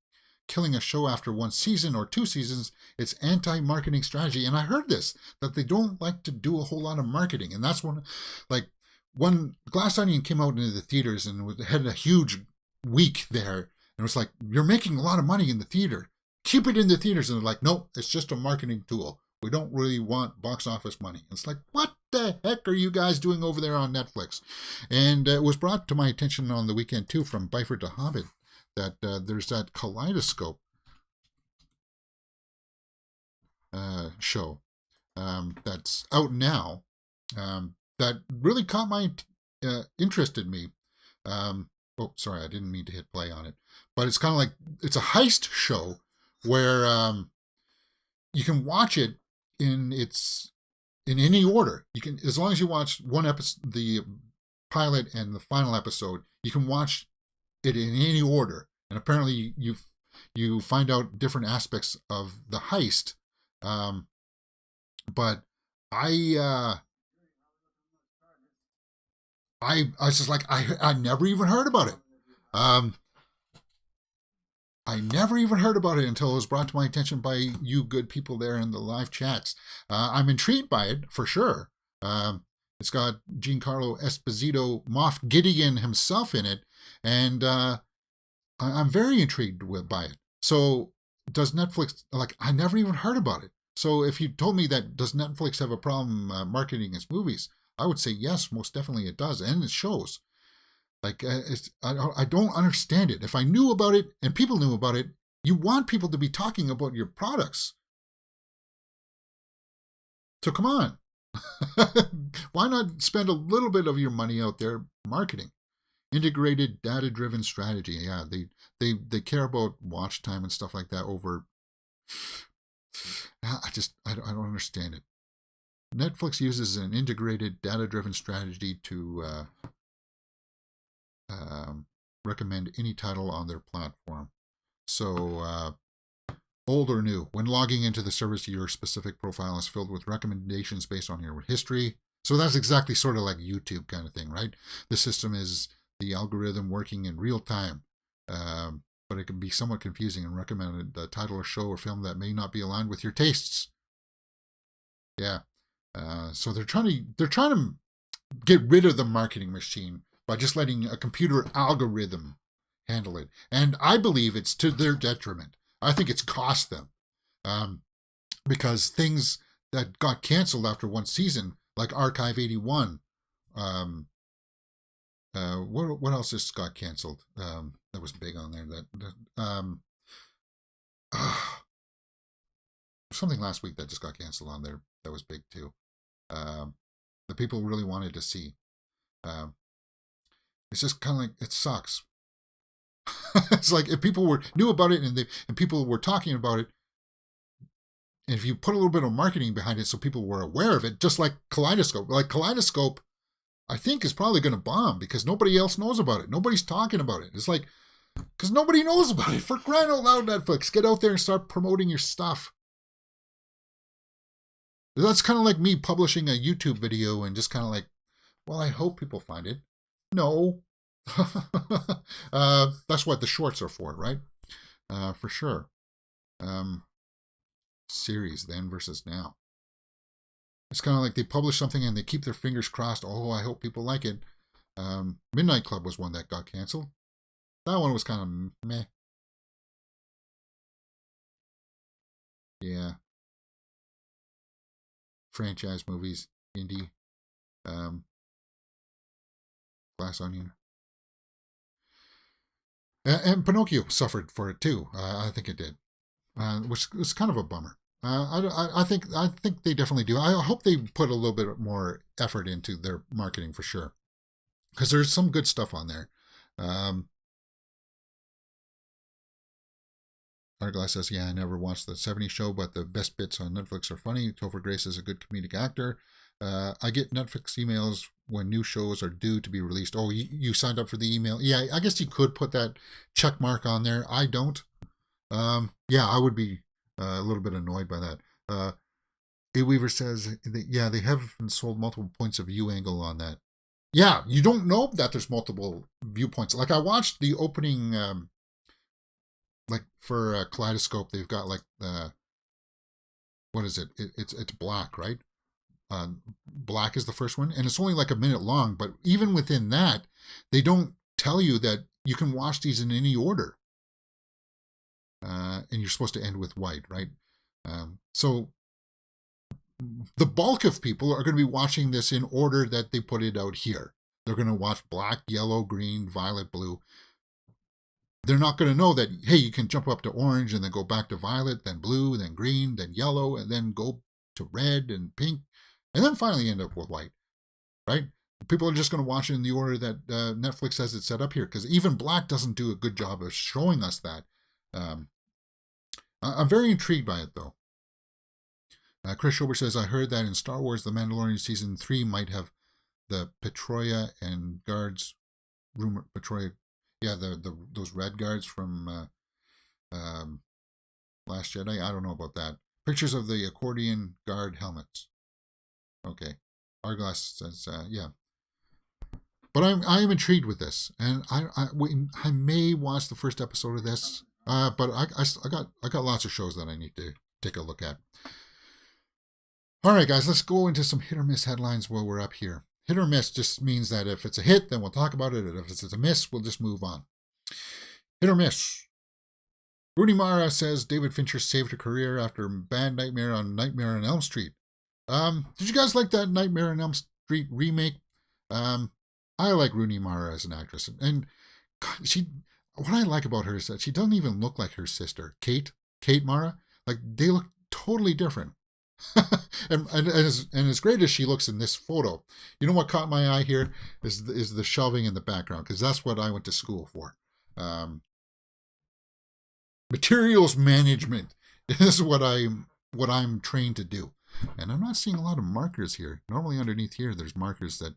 killing a show after one season or two seasons. It's anti-marketing strategy. And I heard that they don't like to do a whole lot of marketing. And that's when Glass Onion came out into the theaters and had a huge week there, and it was like, you're making a lot of money in the theater. Keep it in the theaters. And they're like, no, it's just a marketing tool. We don't really want box office money. It's like, what the heck are you guys doing over there on Netflix? And it was brought to my attention on the weekend, too, from Byford to Hobbit, that there's that Kaleidoscope show that's out now that really caught my interest in me. Oh, sorry, I didn't mean to hit play on it. But it's kind of like it's a heist show where you can watch it in any order. You can, as long as you watch one episode, the pilot and the final episode, you can watch it in any order. And apparently, you find out different aspects of the heist. But I I was just like I never even heard about it. Um, I never even heard about it until it was brought to my attention by you good people there in the live chats. I'm intrigued by it for sure. It's got Giancarlo Esposito, Moff Gideon himself in it, and I'm very intrigued by it. So, does Netflix, like, I never even heard about it. So, if you told me that, does Netflix have a problem marketing its movies? I would say yes, most definitely it does, and it shows. Like, I don't understand it. If I knew about it and people knew about it, you want people to be talking about your products. So come on. Why not spend a little bit of your money out there marketing? Integrated data-driven strategy. Yeah, they care about watch time and stuff like that over. I don't understand it. Netflix uses an integrated data-driven strategy to recommend any title on their platform. So, old or new, when logging into the service, your specific profile is filled with recommendations based on your history. So that's exactly sort of like YouTube kind of thing, right? The system is the algorithm working in real time, but it can be somewhat confusing and recommend a title or show or film that may not be aligned with your tastes. Yeah. So they're trying to get rid of the marketing machine by just letting a computer algorithm handle it. And I believe it's to their detriment. I think it's cost them. Because things that got canceled after one season, like Archive 81, what else just got canceled? That was big on there. Something last week that just got canceled on there that was big too. The people really wanted to see. It's just kind of like it sucks. It's like if people knew about it and people were talking about it, and if you put a little bit of marketing behind it so people were aware of it, just like Kaleidoscope. Like Kaleidoscope, I think is probably going to bomb because nobody else knows about it. Nobody's talking about it. It's like, because nobody knows about it. For crying out loud, Netflix, get out there and start promoting your stuff. That's kind of like me publishing a YouTube video and just kind of like, well, I hope people find it. No. That's what the shorts are for, right? For sure. Series then versus now. It's kind of like they publish something and they keep their fingers crossed. Oh, I hope people like it. Midnight Club was one that got canceled. That one was kind of meh. Yeah. Franchise movies, indie, Glass Onion. And Pinocchio suffered for it too. I think it did, which was kind of a bummer. I think they definitely do. I hope they put a little bit more effort into their marketing for sure, because there's some good stuff on there. Arglass says, yeah, I never watched the 70s show, but the best bits on Netflix are funny. Topher Grace is a good comedic actor. I get Netflix emails when new shows are due to be released. Oh, you signed up for the email? Yeah, I guess you could put that check mark on there. I don't. Yeah, I would be a little bit annoyed by that. A Weaver says, yeah, they haven't sold multiple points of view angle on that. Yeah, you don't know that there's multiple viewpoints. Like I watched the opening, like for Kaleidoscope, they've got like what is it? It's black, right? Black is the first one, and it's only like a minute long. But even within that, they don't tell you that you can watch these in any order, and you're supposed to end with white, right? So the bulk of people are going to be watching this in order that they put it out here. They're going to watch black, yellow, green, violet, blue. They're not going to know that, hey, you can jump up to orange and then go back to violet, then blue, then green, then yellow, and then go to red and pink, and then finally end up with white, right? People are just going to watch it in the order that Netflix has it set up here, because even Black doesn't do a good job of showing us that. I'm very intrigued by it, though. Chris Schober says, I heard that in Star Wars, The Mandalorian Season 3 might have the Petroia and guards, rumor, Petroia, yeah, those red guards from Last Jedi. I don't know about that. Pictures of the accordion guard helmets. Okay. Arglass says, yeah. But I am intrigued with this, and I may watch the first episode of this. But I got lots of shows that I need to take a look at. All right, guys, let's go into some hit or miss headlines while we're up here. Hit or miss just means that if it's a hit, then we'll talk about it, and if it's a miss, we'll just move on. Hit or miss. Rooney Mara says David Fincher saved her career after bad Nightmare on Elm Street. Did you guys like that Nightmare on Elm Street remake? I like Rooney Mara as an actress, and what I like about her is that she doesn't even look like her sister, Kate Mara. Like, they look totally different. and as great as she looks in this photo, you know what caught my eye here is the shelving in the background, because that's what I went to school for. Materials management is what I'm trained to do, and I'm not seeing a lot of markers here. Normally underneath here there's markers that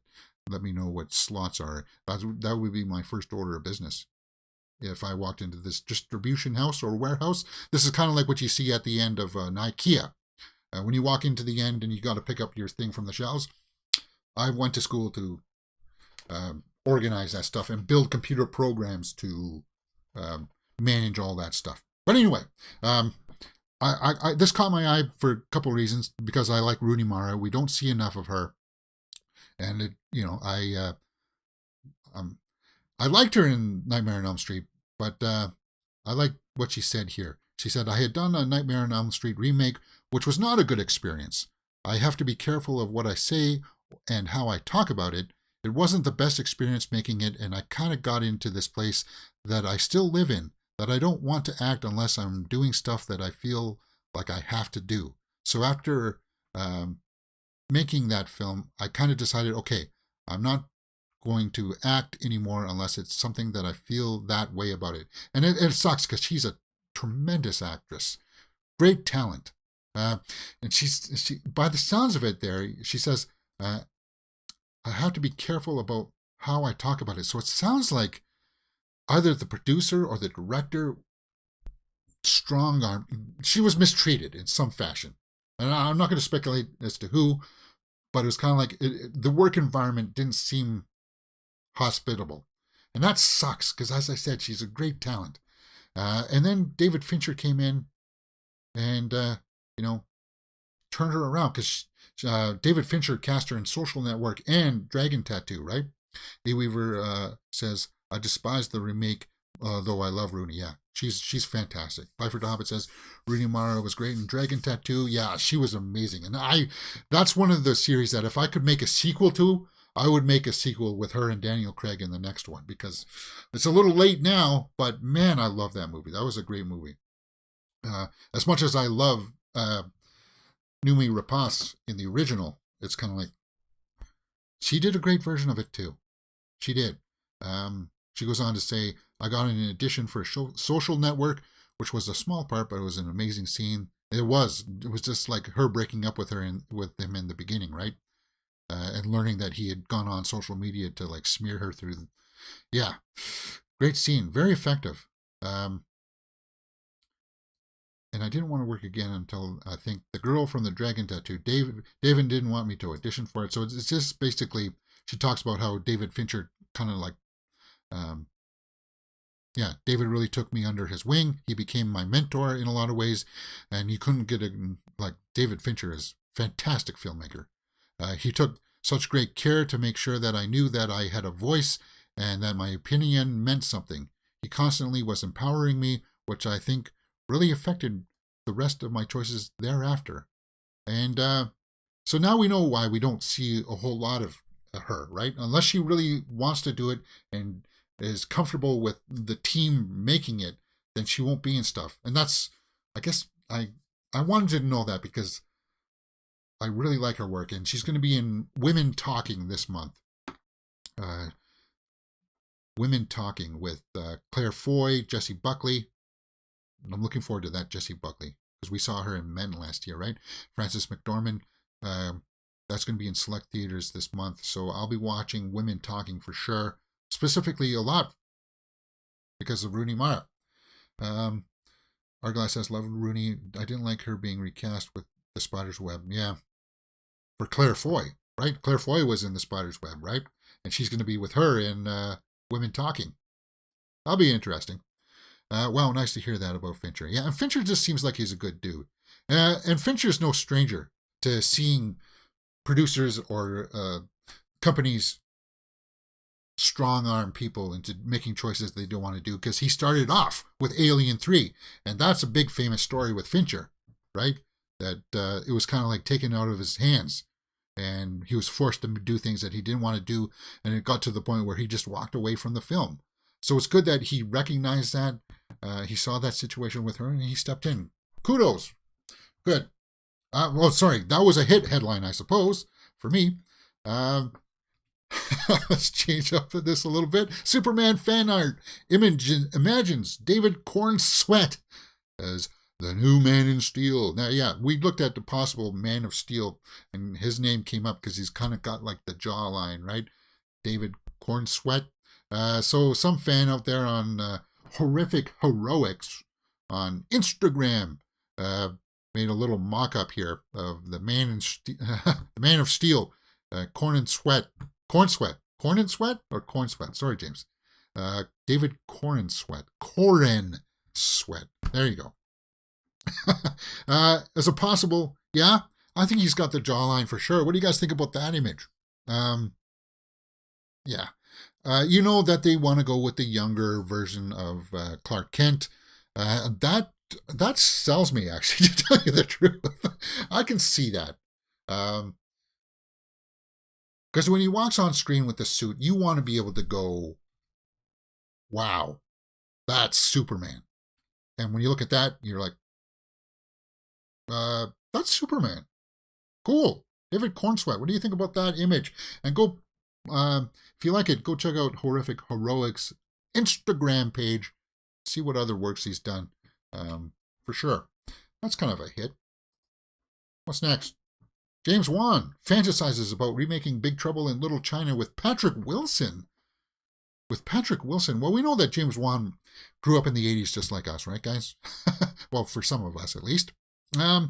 let me know what slots are. That would be my first order of business. If I walked into this distribution house or warehouse, this is kind of like what you see at the end of an IKEA. When you walk into the end and you got to pick up your thing from the shelves, I went to school to organize that stuff and build computer programs to manage all that stuff. But anyway, this caught my eye for a couple of reasons, because I like Rooney Mara. We don't see enough of her, and I liked her in Nightmare on Elm Street, but I like what she said here. She said, I had done a Nightmare on Elm Street remake, which was not a good experience. I have to be careful of what I say and how I talk about it. It wasn't the best experience making it, and I kind of got into this place that I still live in, that I don't want to act unless I'm doing stuff that I feel like I have to do. So after making that film, I kind of decided, okay, I'm not going to act anymore unless it's something that I feel that way about it. And it sucks, because she's a tremendous actress, great talent. And she, by the sounds of it there, she says, I have to be careful about how I talk about it. So it sounds like either the producer or the director she was mistreated in some fashion. And I'm not going to speculate as to who, but it was kind of like the work environment didn't seem hospitable. And that sucks, because as I said, she's a great talent. And then David Fincher came in and, turned her around, because David Fincher cast her in Social Network and Dragon Tattoo, right? A. Weaver says, I despise the remake, though I love Rooney. Yeah, she's fantastic. Pfeiffer Dobbit says, Rooney Mara was great in Dragon Tattoo. Yeah, she was amazing. And that's one of the series that if I could make a sequel to, I would make a sequel with her and Daniel Craig in the next one, because it's a little late now, but man, I love that movie. That was a great movie. As much as I love Noomi Rapace in the original, it's kind of like, she did a great version of it too. She did. She goes on to say, I got an audition for Social Network, which was a small part, but it was an amazing scene. It was just like her breaking up with him in the beginning, right? And learning that he had gone on social media to like smear her through. Yeah, great scene, very effective. And I didn't want to work again until, I think, the girl from the Dragon Tattoo. David didn't want me to audition for it. So it's just basically, she talks about how David Fincher kind of like, David really took me under his wing. He became my mentor in a lot of ways. And you couldn't get David Fincher is a fantastic filmmaker. He took such great care to make sure that I knew that I had a voice and that my opinion meant something. He constantly was empowering me, which I think really affected the rest of my choices thereafter. And so now we know why we don't see a whole lot of her, right? Unless she really wants to do it and is comfortable with the team making it, then she won't be in stuff. And that's, I guess, I wanted to know that, because I really like her work, and she's going to be in Women Talking this month. Women Talking with Claire Foy, Jessie Buckley. I'm looking forward to that Jessie Buckley because we saw her in Men last year, right? Frances McDormand. That's going to be in select theaters this month, so I'll be watching Women Talking for sure. Specifically, a lot because of Rooney Mara. Arglass says, love Rooney. I didn't like her being recast with The Spider's Web. Yeah. For Claire Foy, right? Claire Foy was in The Spider's Web, right? And she's going to be with her in Women Talking. That'll be interesting. Wow, nice to hear that about Fincher. Yeah, and Fincher just seems like he's a good dude. And Fincher's no stranger to seeing producers or companies strong-arm people into making choices they don't want to do, because he started off with Alien 3, and that's a big famous story with Fincher, right? That it was kind of like taken out of his hands, and he was forced to do things that he didn't want to do, and it got to the point where he just walked away from the film. So it's good that he recognized that. He saw that situation with her, and he stepped in. Kudos. Good. Well, sorry, that was a hit headline, I suppose, for me. Let's change up this a little bit. Superman fan art imagines David Cornsweet as the new Man in Steel. Now, yeah, we looked at the possible Man of Steel, and his name came up because he's kind of got like the jawline, right? David Cornsweet. So some fan out there on Horrific Heroics on Instagram made a little mock-up here of the Man in the Man of Steel, Corn and Sweat. Sorry, James. David Cornsweet. There you go. As a possible, yeah, I think he's got the jawline for sure. What do you guys think about that image? Yeah. You know that they want to go with the younger version of Clark Kent. That sells me, actually, to tell you the truth. I can see that. Because when he walks on screen with the suit, you want to be able to go, wow, that's Superman. And when you look at that, you're like, that's Superman. Cool. David Cornsweet, what do you think about that image? And go, if you like it, go check out Horrific Heroics Instagram page. See what other works he's done. For sure. That's kind of a hit. What's next? James Wan fantasizes about remaking Big Trouble in Little China with Patrick Wilson. Well, we know that James Wan grew up in the 80s just like us, right, guys? Well, for some of us, at least. I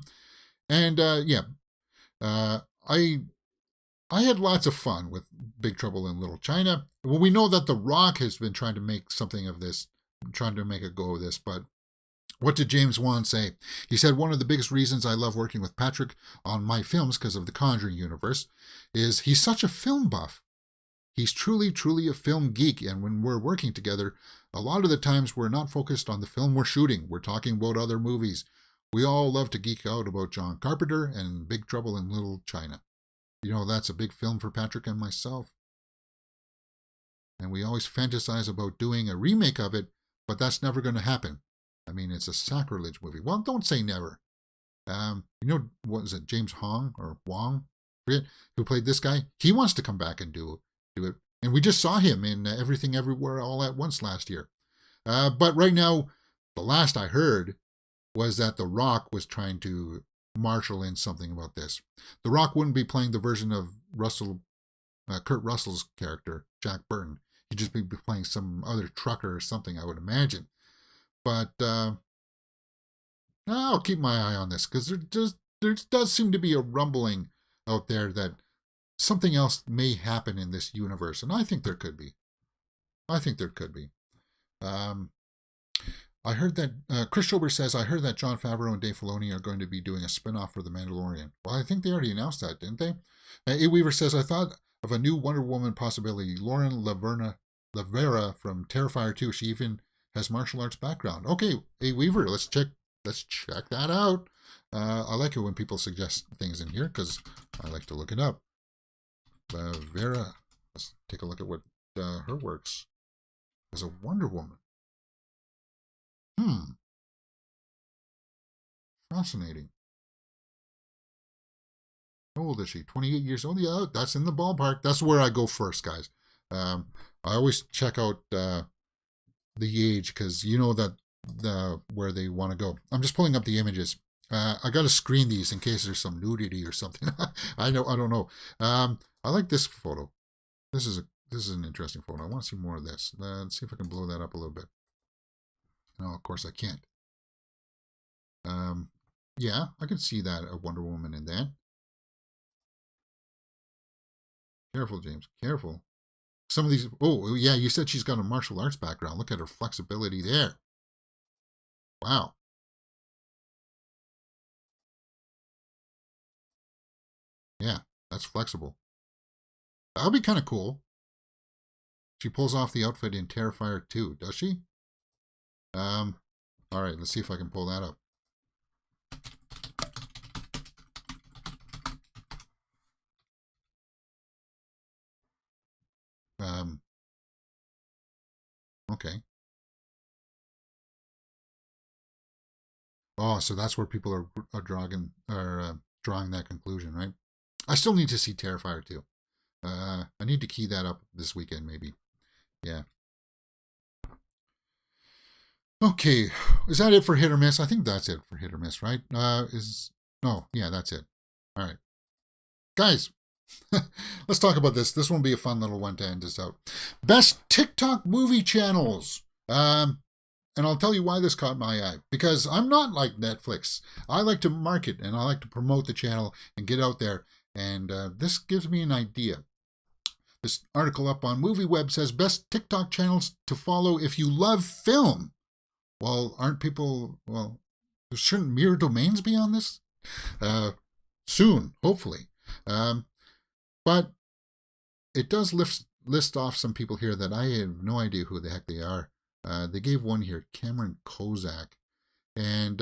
had lots of fun with Big Trouble in Little China. Well, we know that The Rock has been trying to make something of this, trying to make a go of this, but what did James Wan say? He said, one of the biggest reasons I love working with Patrick on my films, because of the Conjuring universe, is he's such a film buff. He's truly, truly a film geek, and when we're working together, a lot of the times we're not focused on the film we're shooting. We're talking about other movies. We all love to geek out about John Carpenter and Big Trouble in Little China. You know, that's a big film for Patrick and myself. And we always fantasize about doing a remake of it, but that's never going to happen. I mean, it's a sacrilege movie. Well, don't say never. You know, what is it, James Hong or Wong, who played this guy? He wants to come back and do it. And we just saw him in Everything Everywhere All at Once last year. But right now, the last I heard was that The Rock was trying to marshal in something about this. The Rock wouldn't be playing the version of Kurt Russell's character, Jack Burton. He'd just be playing some other trucker or something, I would imagine. But I'll keep my eye on this, because there does seem to be a rumbling out there that something else may happen in this universe, and I think there could be. I heard that Chris Schober says, I heard that Jon Favreau and Dave Filoni are going to be doing a spin-off for The Mandalorian. Well, I think they already announced that, didn't they? A. Weaver says, I thought of a new Wonder Woman possibility. Lauren Lavera from Terrifier 2. She even has martial arts background. Okay, A. Weaver, let's check that out. I like it when people suggest things in here, because I like to look it up. Lavera, let's take a look at what her works as a Wonder Woman. Fascinating. How old is she? 28 years old? Yeah, that's in the ballpark. That's where I go first, guys. I always check out the age because you know that where they want to go. I'm just pulling up the images. I got to screen these in case there's some nudity or something. I don't know. I like this photo. This is an interesting photo. I want to see more of this. Let's see if I can blow that up a little bit. No, of course I can't. Yeah, I can see that a Wonder Woman in that. Careful, James. Careful. Some of these. Oh, yeah. You said she's got a martial arts background. Look at her flexibility there. Wow. Yeah, that's flexible. That'll be kind of cool. She pulls off the outfit in Terrifier 2, does she? All right, let's see if I can pull that up. Okay. Oh, so that's where people are drawing that conclusion, right? I still need to see Terrifier 2. I need to key that up this weekend, maybe. Yeah. Okay, is that it for hit or miss? I think that's it for hit or miss, right? Yeah, that's it. All right, guys, let's talk about this. This will be a fun little one to end us out. Best TikTok movie channels. And I'll tell you why this caught my eye. Because I'm not like Netflix. I like to market and I like to promote the channel and get out there. And this gives me an idea. This article up on MovieWeb says best TikTok channels to follow if you love film. Well, aren't people, well, shouldn't Mirror Domains be on this? Soon, hopefully. But it does list off some people here that I have no idea who the heck they are. They gave one here, Cameron Kozak. And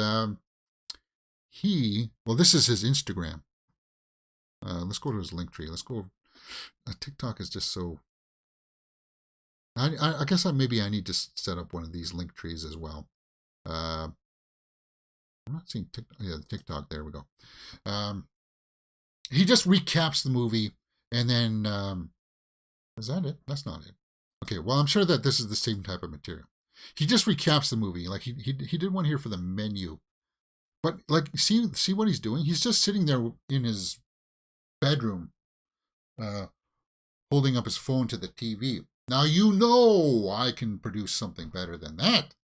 this is his Instagram. Let's go to his link tree. Let's go. TikTok is just so. I guess maybe I need to set up one of these link trees as well. I'm not seeing TikTok. Yeah, TikTok. There we go. He just recaps the movie, and then is that it? That's not it. Okay. Well, I'm sure that this is the same type of material. He just recaps the movie. Like he did one here for the menu, but like see what he's doing. He's just sitting there in his bedroom, holding up his phone to the TV. Now you know I can produce something better than that.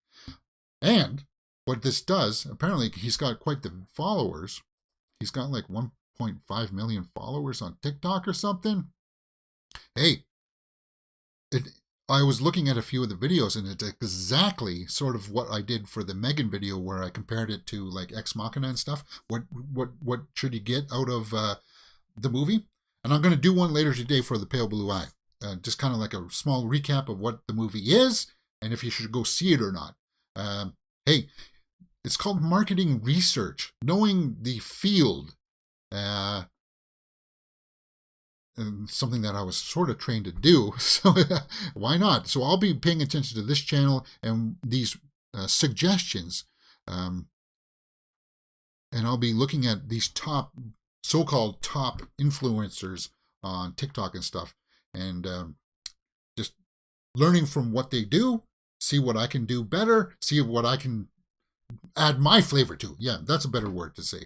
And what this does, apparently he's got quite the followers. He's got like 1.5 million followers on TikTok or something. Hey, I was looking at a few of the videos and it's exactly sort of what I did for the M3GAN video where I compared it to like Ex Machina and stuff. What should you get out of the movie? And I'm going to do one later today for The Pale Blue Eye. Just kind of like a small recap of what the movie is and if you should go see it or not. Hey, it's called marketing research, knowing the field. And something that I was sort of trained to do, so why not? So I'll be paying attention to this channel and these suggestions, and I'll be looking at these so-called top influencers on TikTok and stuff, and just learning from what they do, see what I can do better, see what I can add my flavor to. Yeah, that's a better word to say.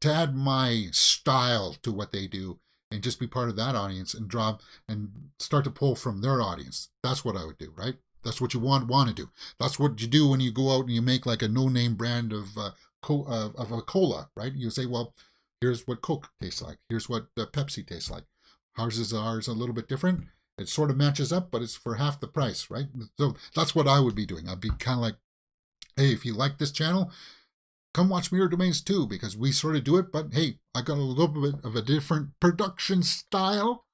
To add my style to what they do, and just be part of that audience and drop and start to pull from their audience. That's what I would do, right? That's what you want to do. That's what you do when you go out and you make like a no-name brand of a cola, right? You say, well, here's what Coke tastes like. Here's what Pepsi tastes like. Ours is a little bit different. It sort of matches up, but it's for half the price, right? So that's what I would be doing. I'd be kind of like, hey, if you like this channel, come watch Mirror Domains too, because we sort of do it, but hey, I got a little bit of a different production style,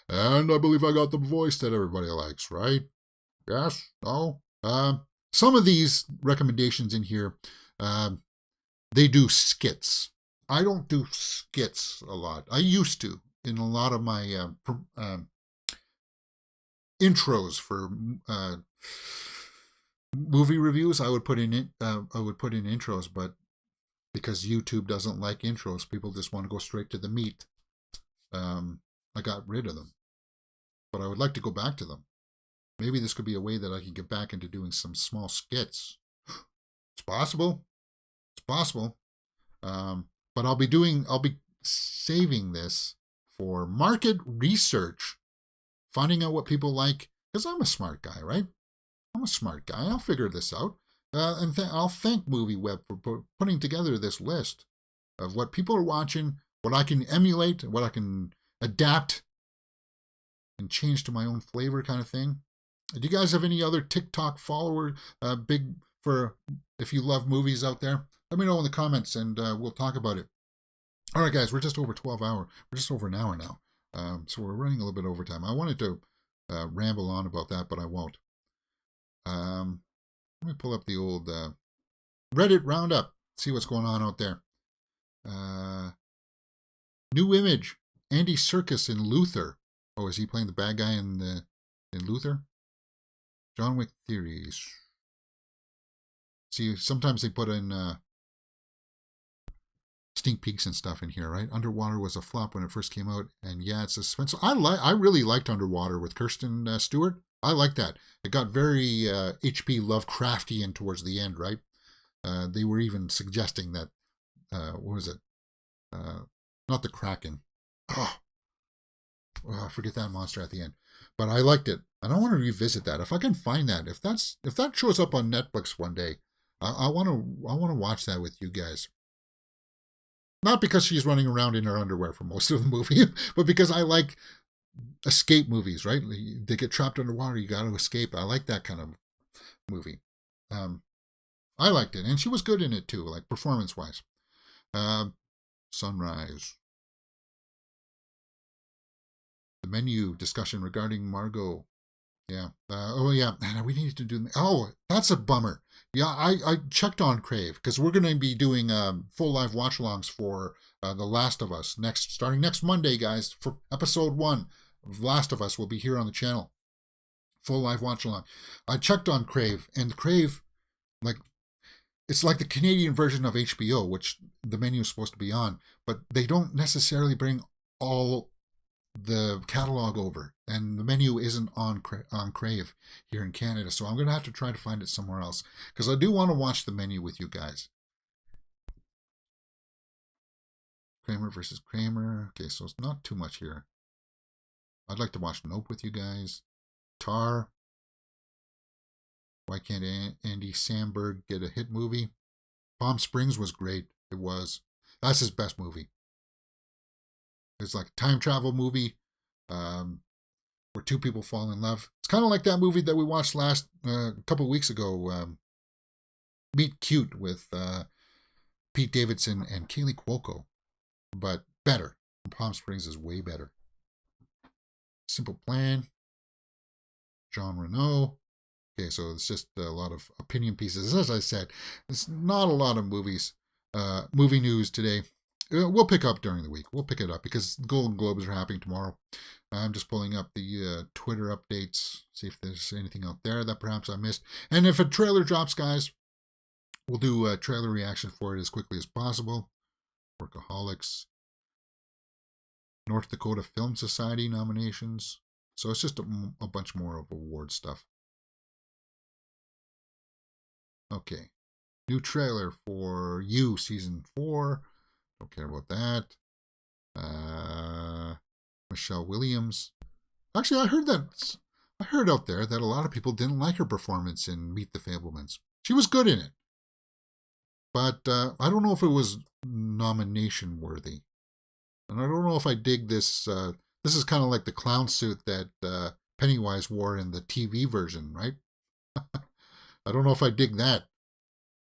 and I believe I got the voice that everybody likes, right? Yes? No? Some of these recommendations in here, they do skits. I don't do skits a lot. I used to in a lot of my intros for movie reviews. I would put in intros, but because YouTube doesn't like intros, people just want to go straight to the meat. I got rid of them. but I would like to go back to them. Maybe this could be a way that I can get back into doing some small skits. It's possible. It's possible. But I'll be saving this for market research, finding out what people like, because I'm a smart guy, right? I'm a smart guy. I'll figure this out. I'll thank MovieWeb for putting together this list of what people are watching, what I can emulate, what I can adapt and change to my own flavor kind of thing. Do you guys have any other TikTok follower, if you love movies out there? Let me know in the comments and we'll talk about it. All right, guys, we're just over 12 hours. We're just over an hour now. So we're running a little bit over time. I wanted to ramble on about that, but I won't. Let me pull up the old Reddit Roundup, see what's going on out there. New image, Andy Serkis in Luther. Oh, is he playing the bad guy in Luther? John Wick theories. See, sometimes they put in sneak peeks and stuff in here, right? Underwater was a flop when it first came out, and yeah, it's suspenseful. I really liked Underwater with Kirsten Stewart. I like that. It got very H.P. Lovecraftian towards the end, right? They were even suggesting that, what was it? Not the Kraken. Oh, I forget that monster at the end. But I liked it, and I want to revisit that. If I can find that, if that shows up on Netflix one day, I want to watch that with you guys. Not because she's running around in her underwear for most of the movie, but because I like escape movies, right? They get trapped underwater, you got to escape. I like that kind of movie. I liked it, and she was good in it too, like performance-wise. Sunrise. The menu discussion regarding Margot. Yeah. Oh, yeah. Man, we need to do... Oh, that's a bummer. Yeah, I checked on Crave, because we're going to be doing full live watch-alongs for The Last of Us starting next Monday, guys, for episode 1 of Last of Us will be here on the channel. Full live watch-along. I checked on Crave, and Crave, it's like the Canadian version of HBO, which the menu is supposed to be on, but they don't necessarily bring all the catalog over, and the menu isn't on Crave here in Canada, so I'm going to have to try to find it somewhere else, because I do want to watch the menu with you guys. Kramer versus Kramer. Okay, so it's not too much here. I'd like to watch Nope with you guys. Tar. Why can't Andy Samberg get a hit movie? Palm Springs was great. It was. That's his best movie. It's like a time travel movie where two people fall in love. It's kind of like that movie that we watched a couple of weeks ago, Meet Cute, with Pete Davidson and Kaylee Cuoco, but better. Palm Springs is way better. Simple Plan, Jean Reno. Okay, so it's just a lot of opinion pieces. As I said, it's not a lot of movie news today. We'll pick up during the week. We'll pick it up because Golden Globes are happening tomorrow. I'm just pulling up the Twitter updates, see if there's anything out there that perhaps I missed. And if a trailer drops, guys, we'll do a trailer reaction for it as quickly as possible. Workaholics. North Dakota Film Society nominations. So it's just a bunch more of award stuff. Okay. New trailer for You Season 4. Don't care about that. Michelle Williams. Actually, I heard out there that a lot of people didn't like her performance in Meet the Fabelmans. She was good in it. But I don't know if it was nomination worthy. And I don't know if I dig this. This is kind of like the clown suit that Pennywise wore in the TV version, right? I don't know if I dig that.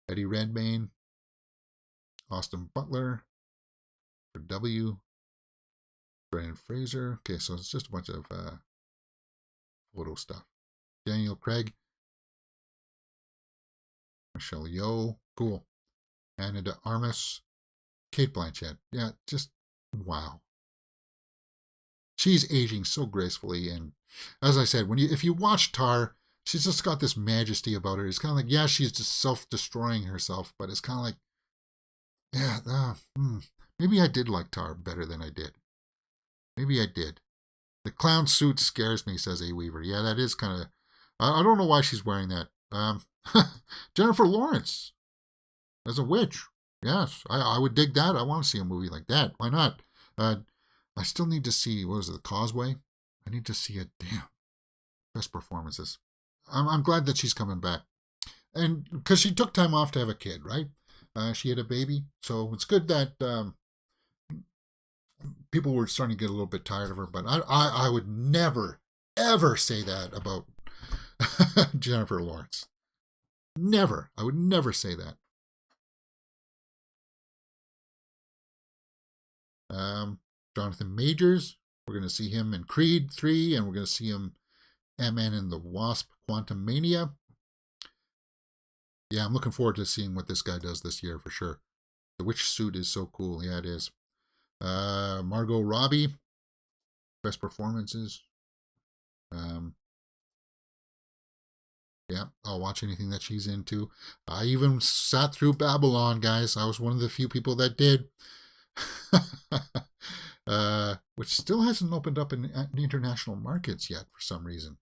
Eddie Redmayne. Austin Butler. For W. Brendan Fraser. Okay, so it's just a bunch of photo stuff. Daniel Craig. Michelle Yeoh. Cool. Ana de Armas. Kate Blanchett. Yeah, just wow. She's aging so gracefully, and as I said, if you watch Tar, she's just got this majesty about her. It's kind of like, yeah, she's just self-destroying herself, but it's kind of like, yeah, maybe I did like Tar better than I did. Maybe I did. The clown suit scares me, says A. Weaver. Yeah, that is kind of... I don't know why she's wearing that. Jennifer Lawrence as a witch. Yes, I would dig that. I want to see a movie like that. Why not? I still need to see, what was it, The Causeway? I need to see it. Damn. Best performances. I'm glad that she's coming back. And because she took time off to have a kid, right? She had a baby. So it's good that people were starting to get a little bit tired of her. But I would never, ever say that about Jennifer Lawrence. Never. I would never say that. Jonathan Majors. We're going to see him in Creed 3, and we're going to see him Ant-Man and the Wasp: Quantumania. Yeah, I'm looking forward to seeing what this guy does this year for sure. The witch suit is so cool. Yeah, it is. Margot Robbie. Best performances. Yeah, I'll watch anything that she's into. I even sat through Babylon, guys. I was one of the few people that did. Which still hasn't opened up in the international markets yet for some reason.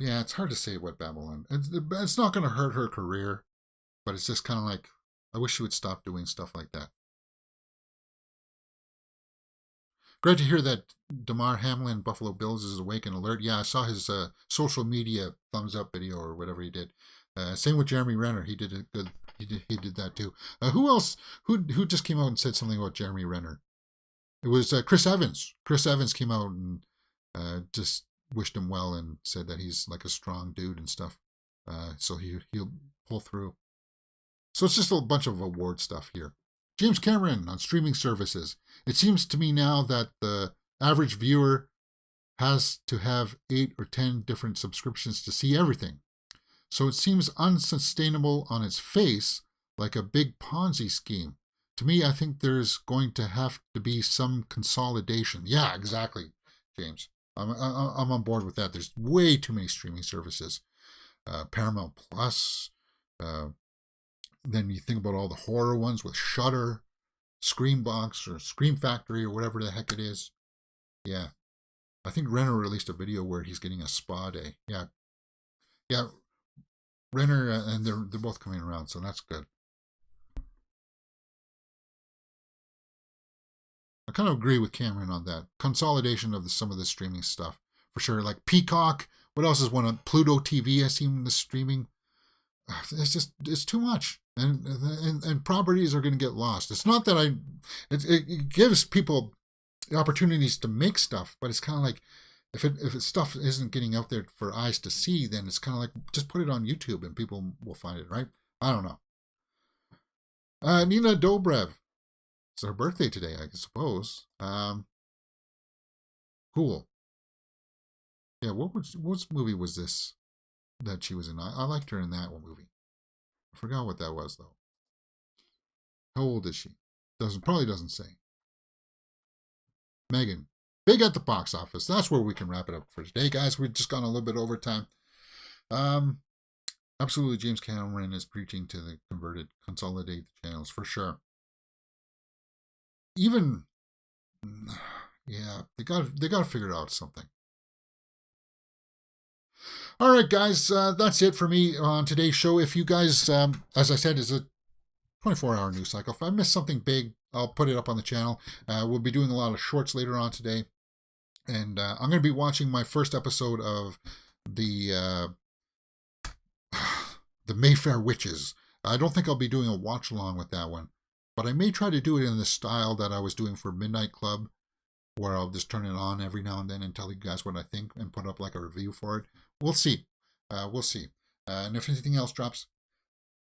Yeah, it's hard to say what Babylon. It's not going to hurt her career, but it's just kind of like, I wish she would stop doing stuff like that. Great to hear that Damar Hamlin, Buffalo Bills, is awake and alert. Yeah, I saw his social media thumbs up video or whatever he did. Same with Jeremy Renner. He did a good. He did that too. Who else? Who just came out and said something about Jeremy Renner? It was Chris Evans. Chris Evans came out and just wished him well and said that he's like a strong dude and stuff. So he'll pull through. So it's just a bunch of award stuff here. James Cameron on streaming services. It seems to me now that the average viewer has to have 8 or 10 different subscriptions to see everything. So it seems unsustainable on its face, like a big Ponzi scheme. To me, I think there's going to have to be some consolidation. Yeah, exactly, James. I'm on board with that. There's way too many streaming services. Paramount Plus. Then you think about all the horror ones with Shudder, Screambox, or Scream Factory, or whatever the heck it is. Yeah. I think Renner released a video where he's getting a spa day. Yeah. Yeah. Renner, and they're both coming around, so that's good. I kind of agree with Cameron on that. Consolidation of some of the streaming stuff, for sure. Like Peacock. What else is one on Pluto TV? I seen the streaming. It's too much. And properties are going to get lost. It's not that it gives people the opportunities to make stuff, but it's kind of like, if stuff isn't getting out there for eyes to see, then it's kind of like, just put it on YouTube and people will find it, right? I don't know. Nina Dobrev. It's her birthday today, I suppose. Cool. Yeah, what movie was this that she was in? I liked her in that one movie. I forgot what that was, though. How old is she? Probably doesn't say. M3GAN. Big at the box office. That's where we can wrap it up for today, guys. We've just gone a little bit over time. Absolutely, James Cameron is preaching to the converted, consolidate the channels for sure. Even, yeah, they got to figure out something. All right, guys, that's it for me on today's show. If you guys, as I said, is a 24-hour news cycle. If I miss something big, I'll put it up on the channel. We'll be doing a lot of shorts later on today. And I'm going to be watching my first episode of the Mayfair Witches. I don't think I'll be doing a watch along with that one, but I may try to do it in the style that I was doing for Midnight Club, where I'll just turn it on every now and then and tell you guys what I think and put up like a review for it. We'll see. We'll see. And if anything else drops,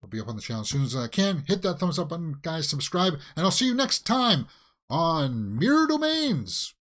I'll be up on the channel as soon as I can. Hit that thumbs up button, guys. Subscribe, and I'll see you next time on Mirror Domains.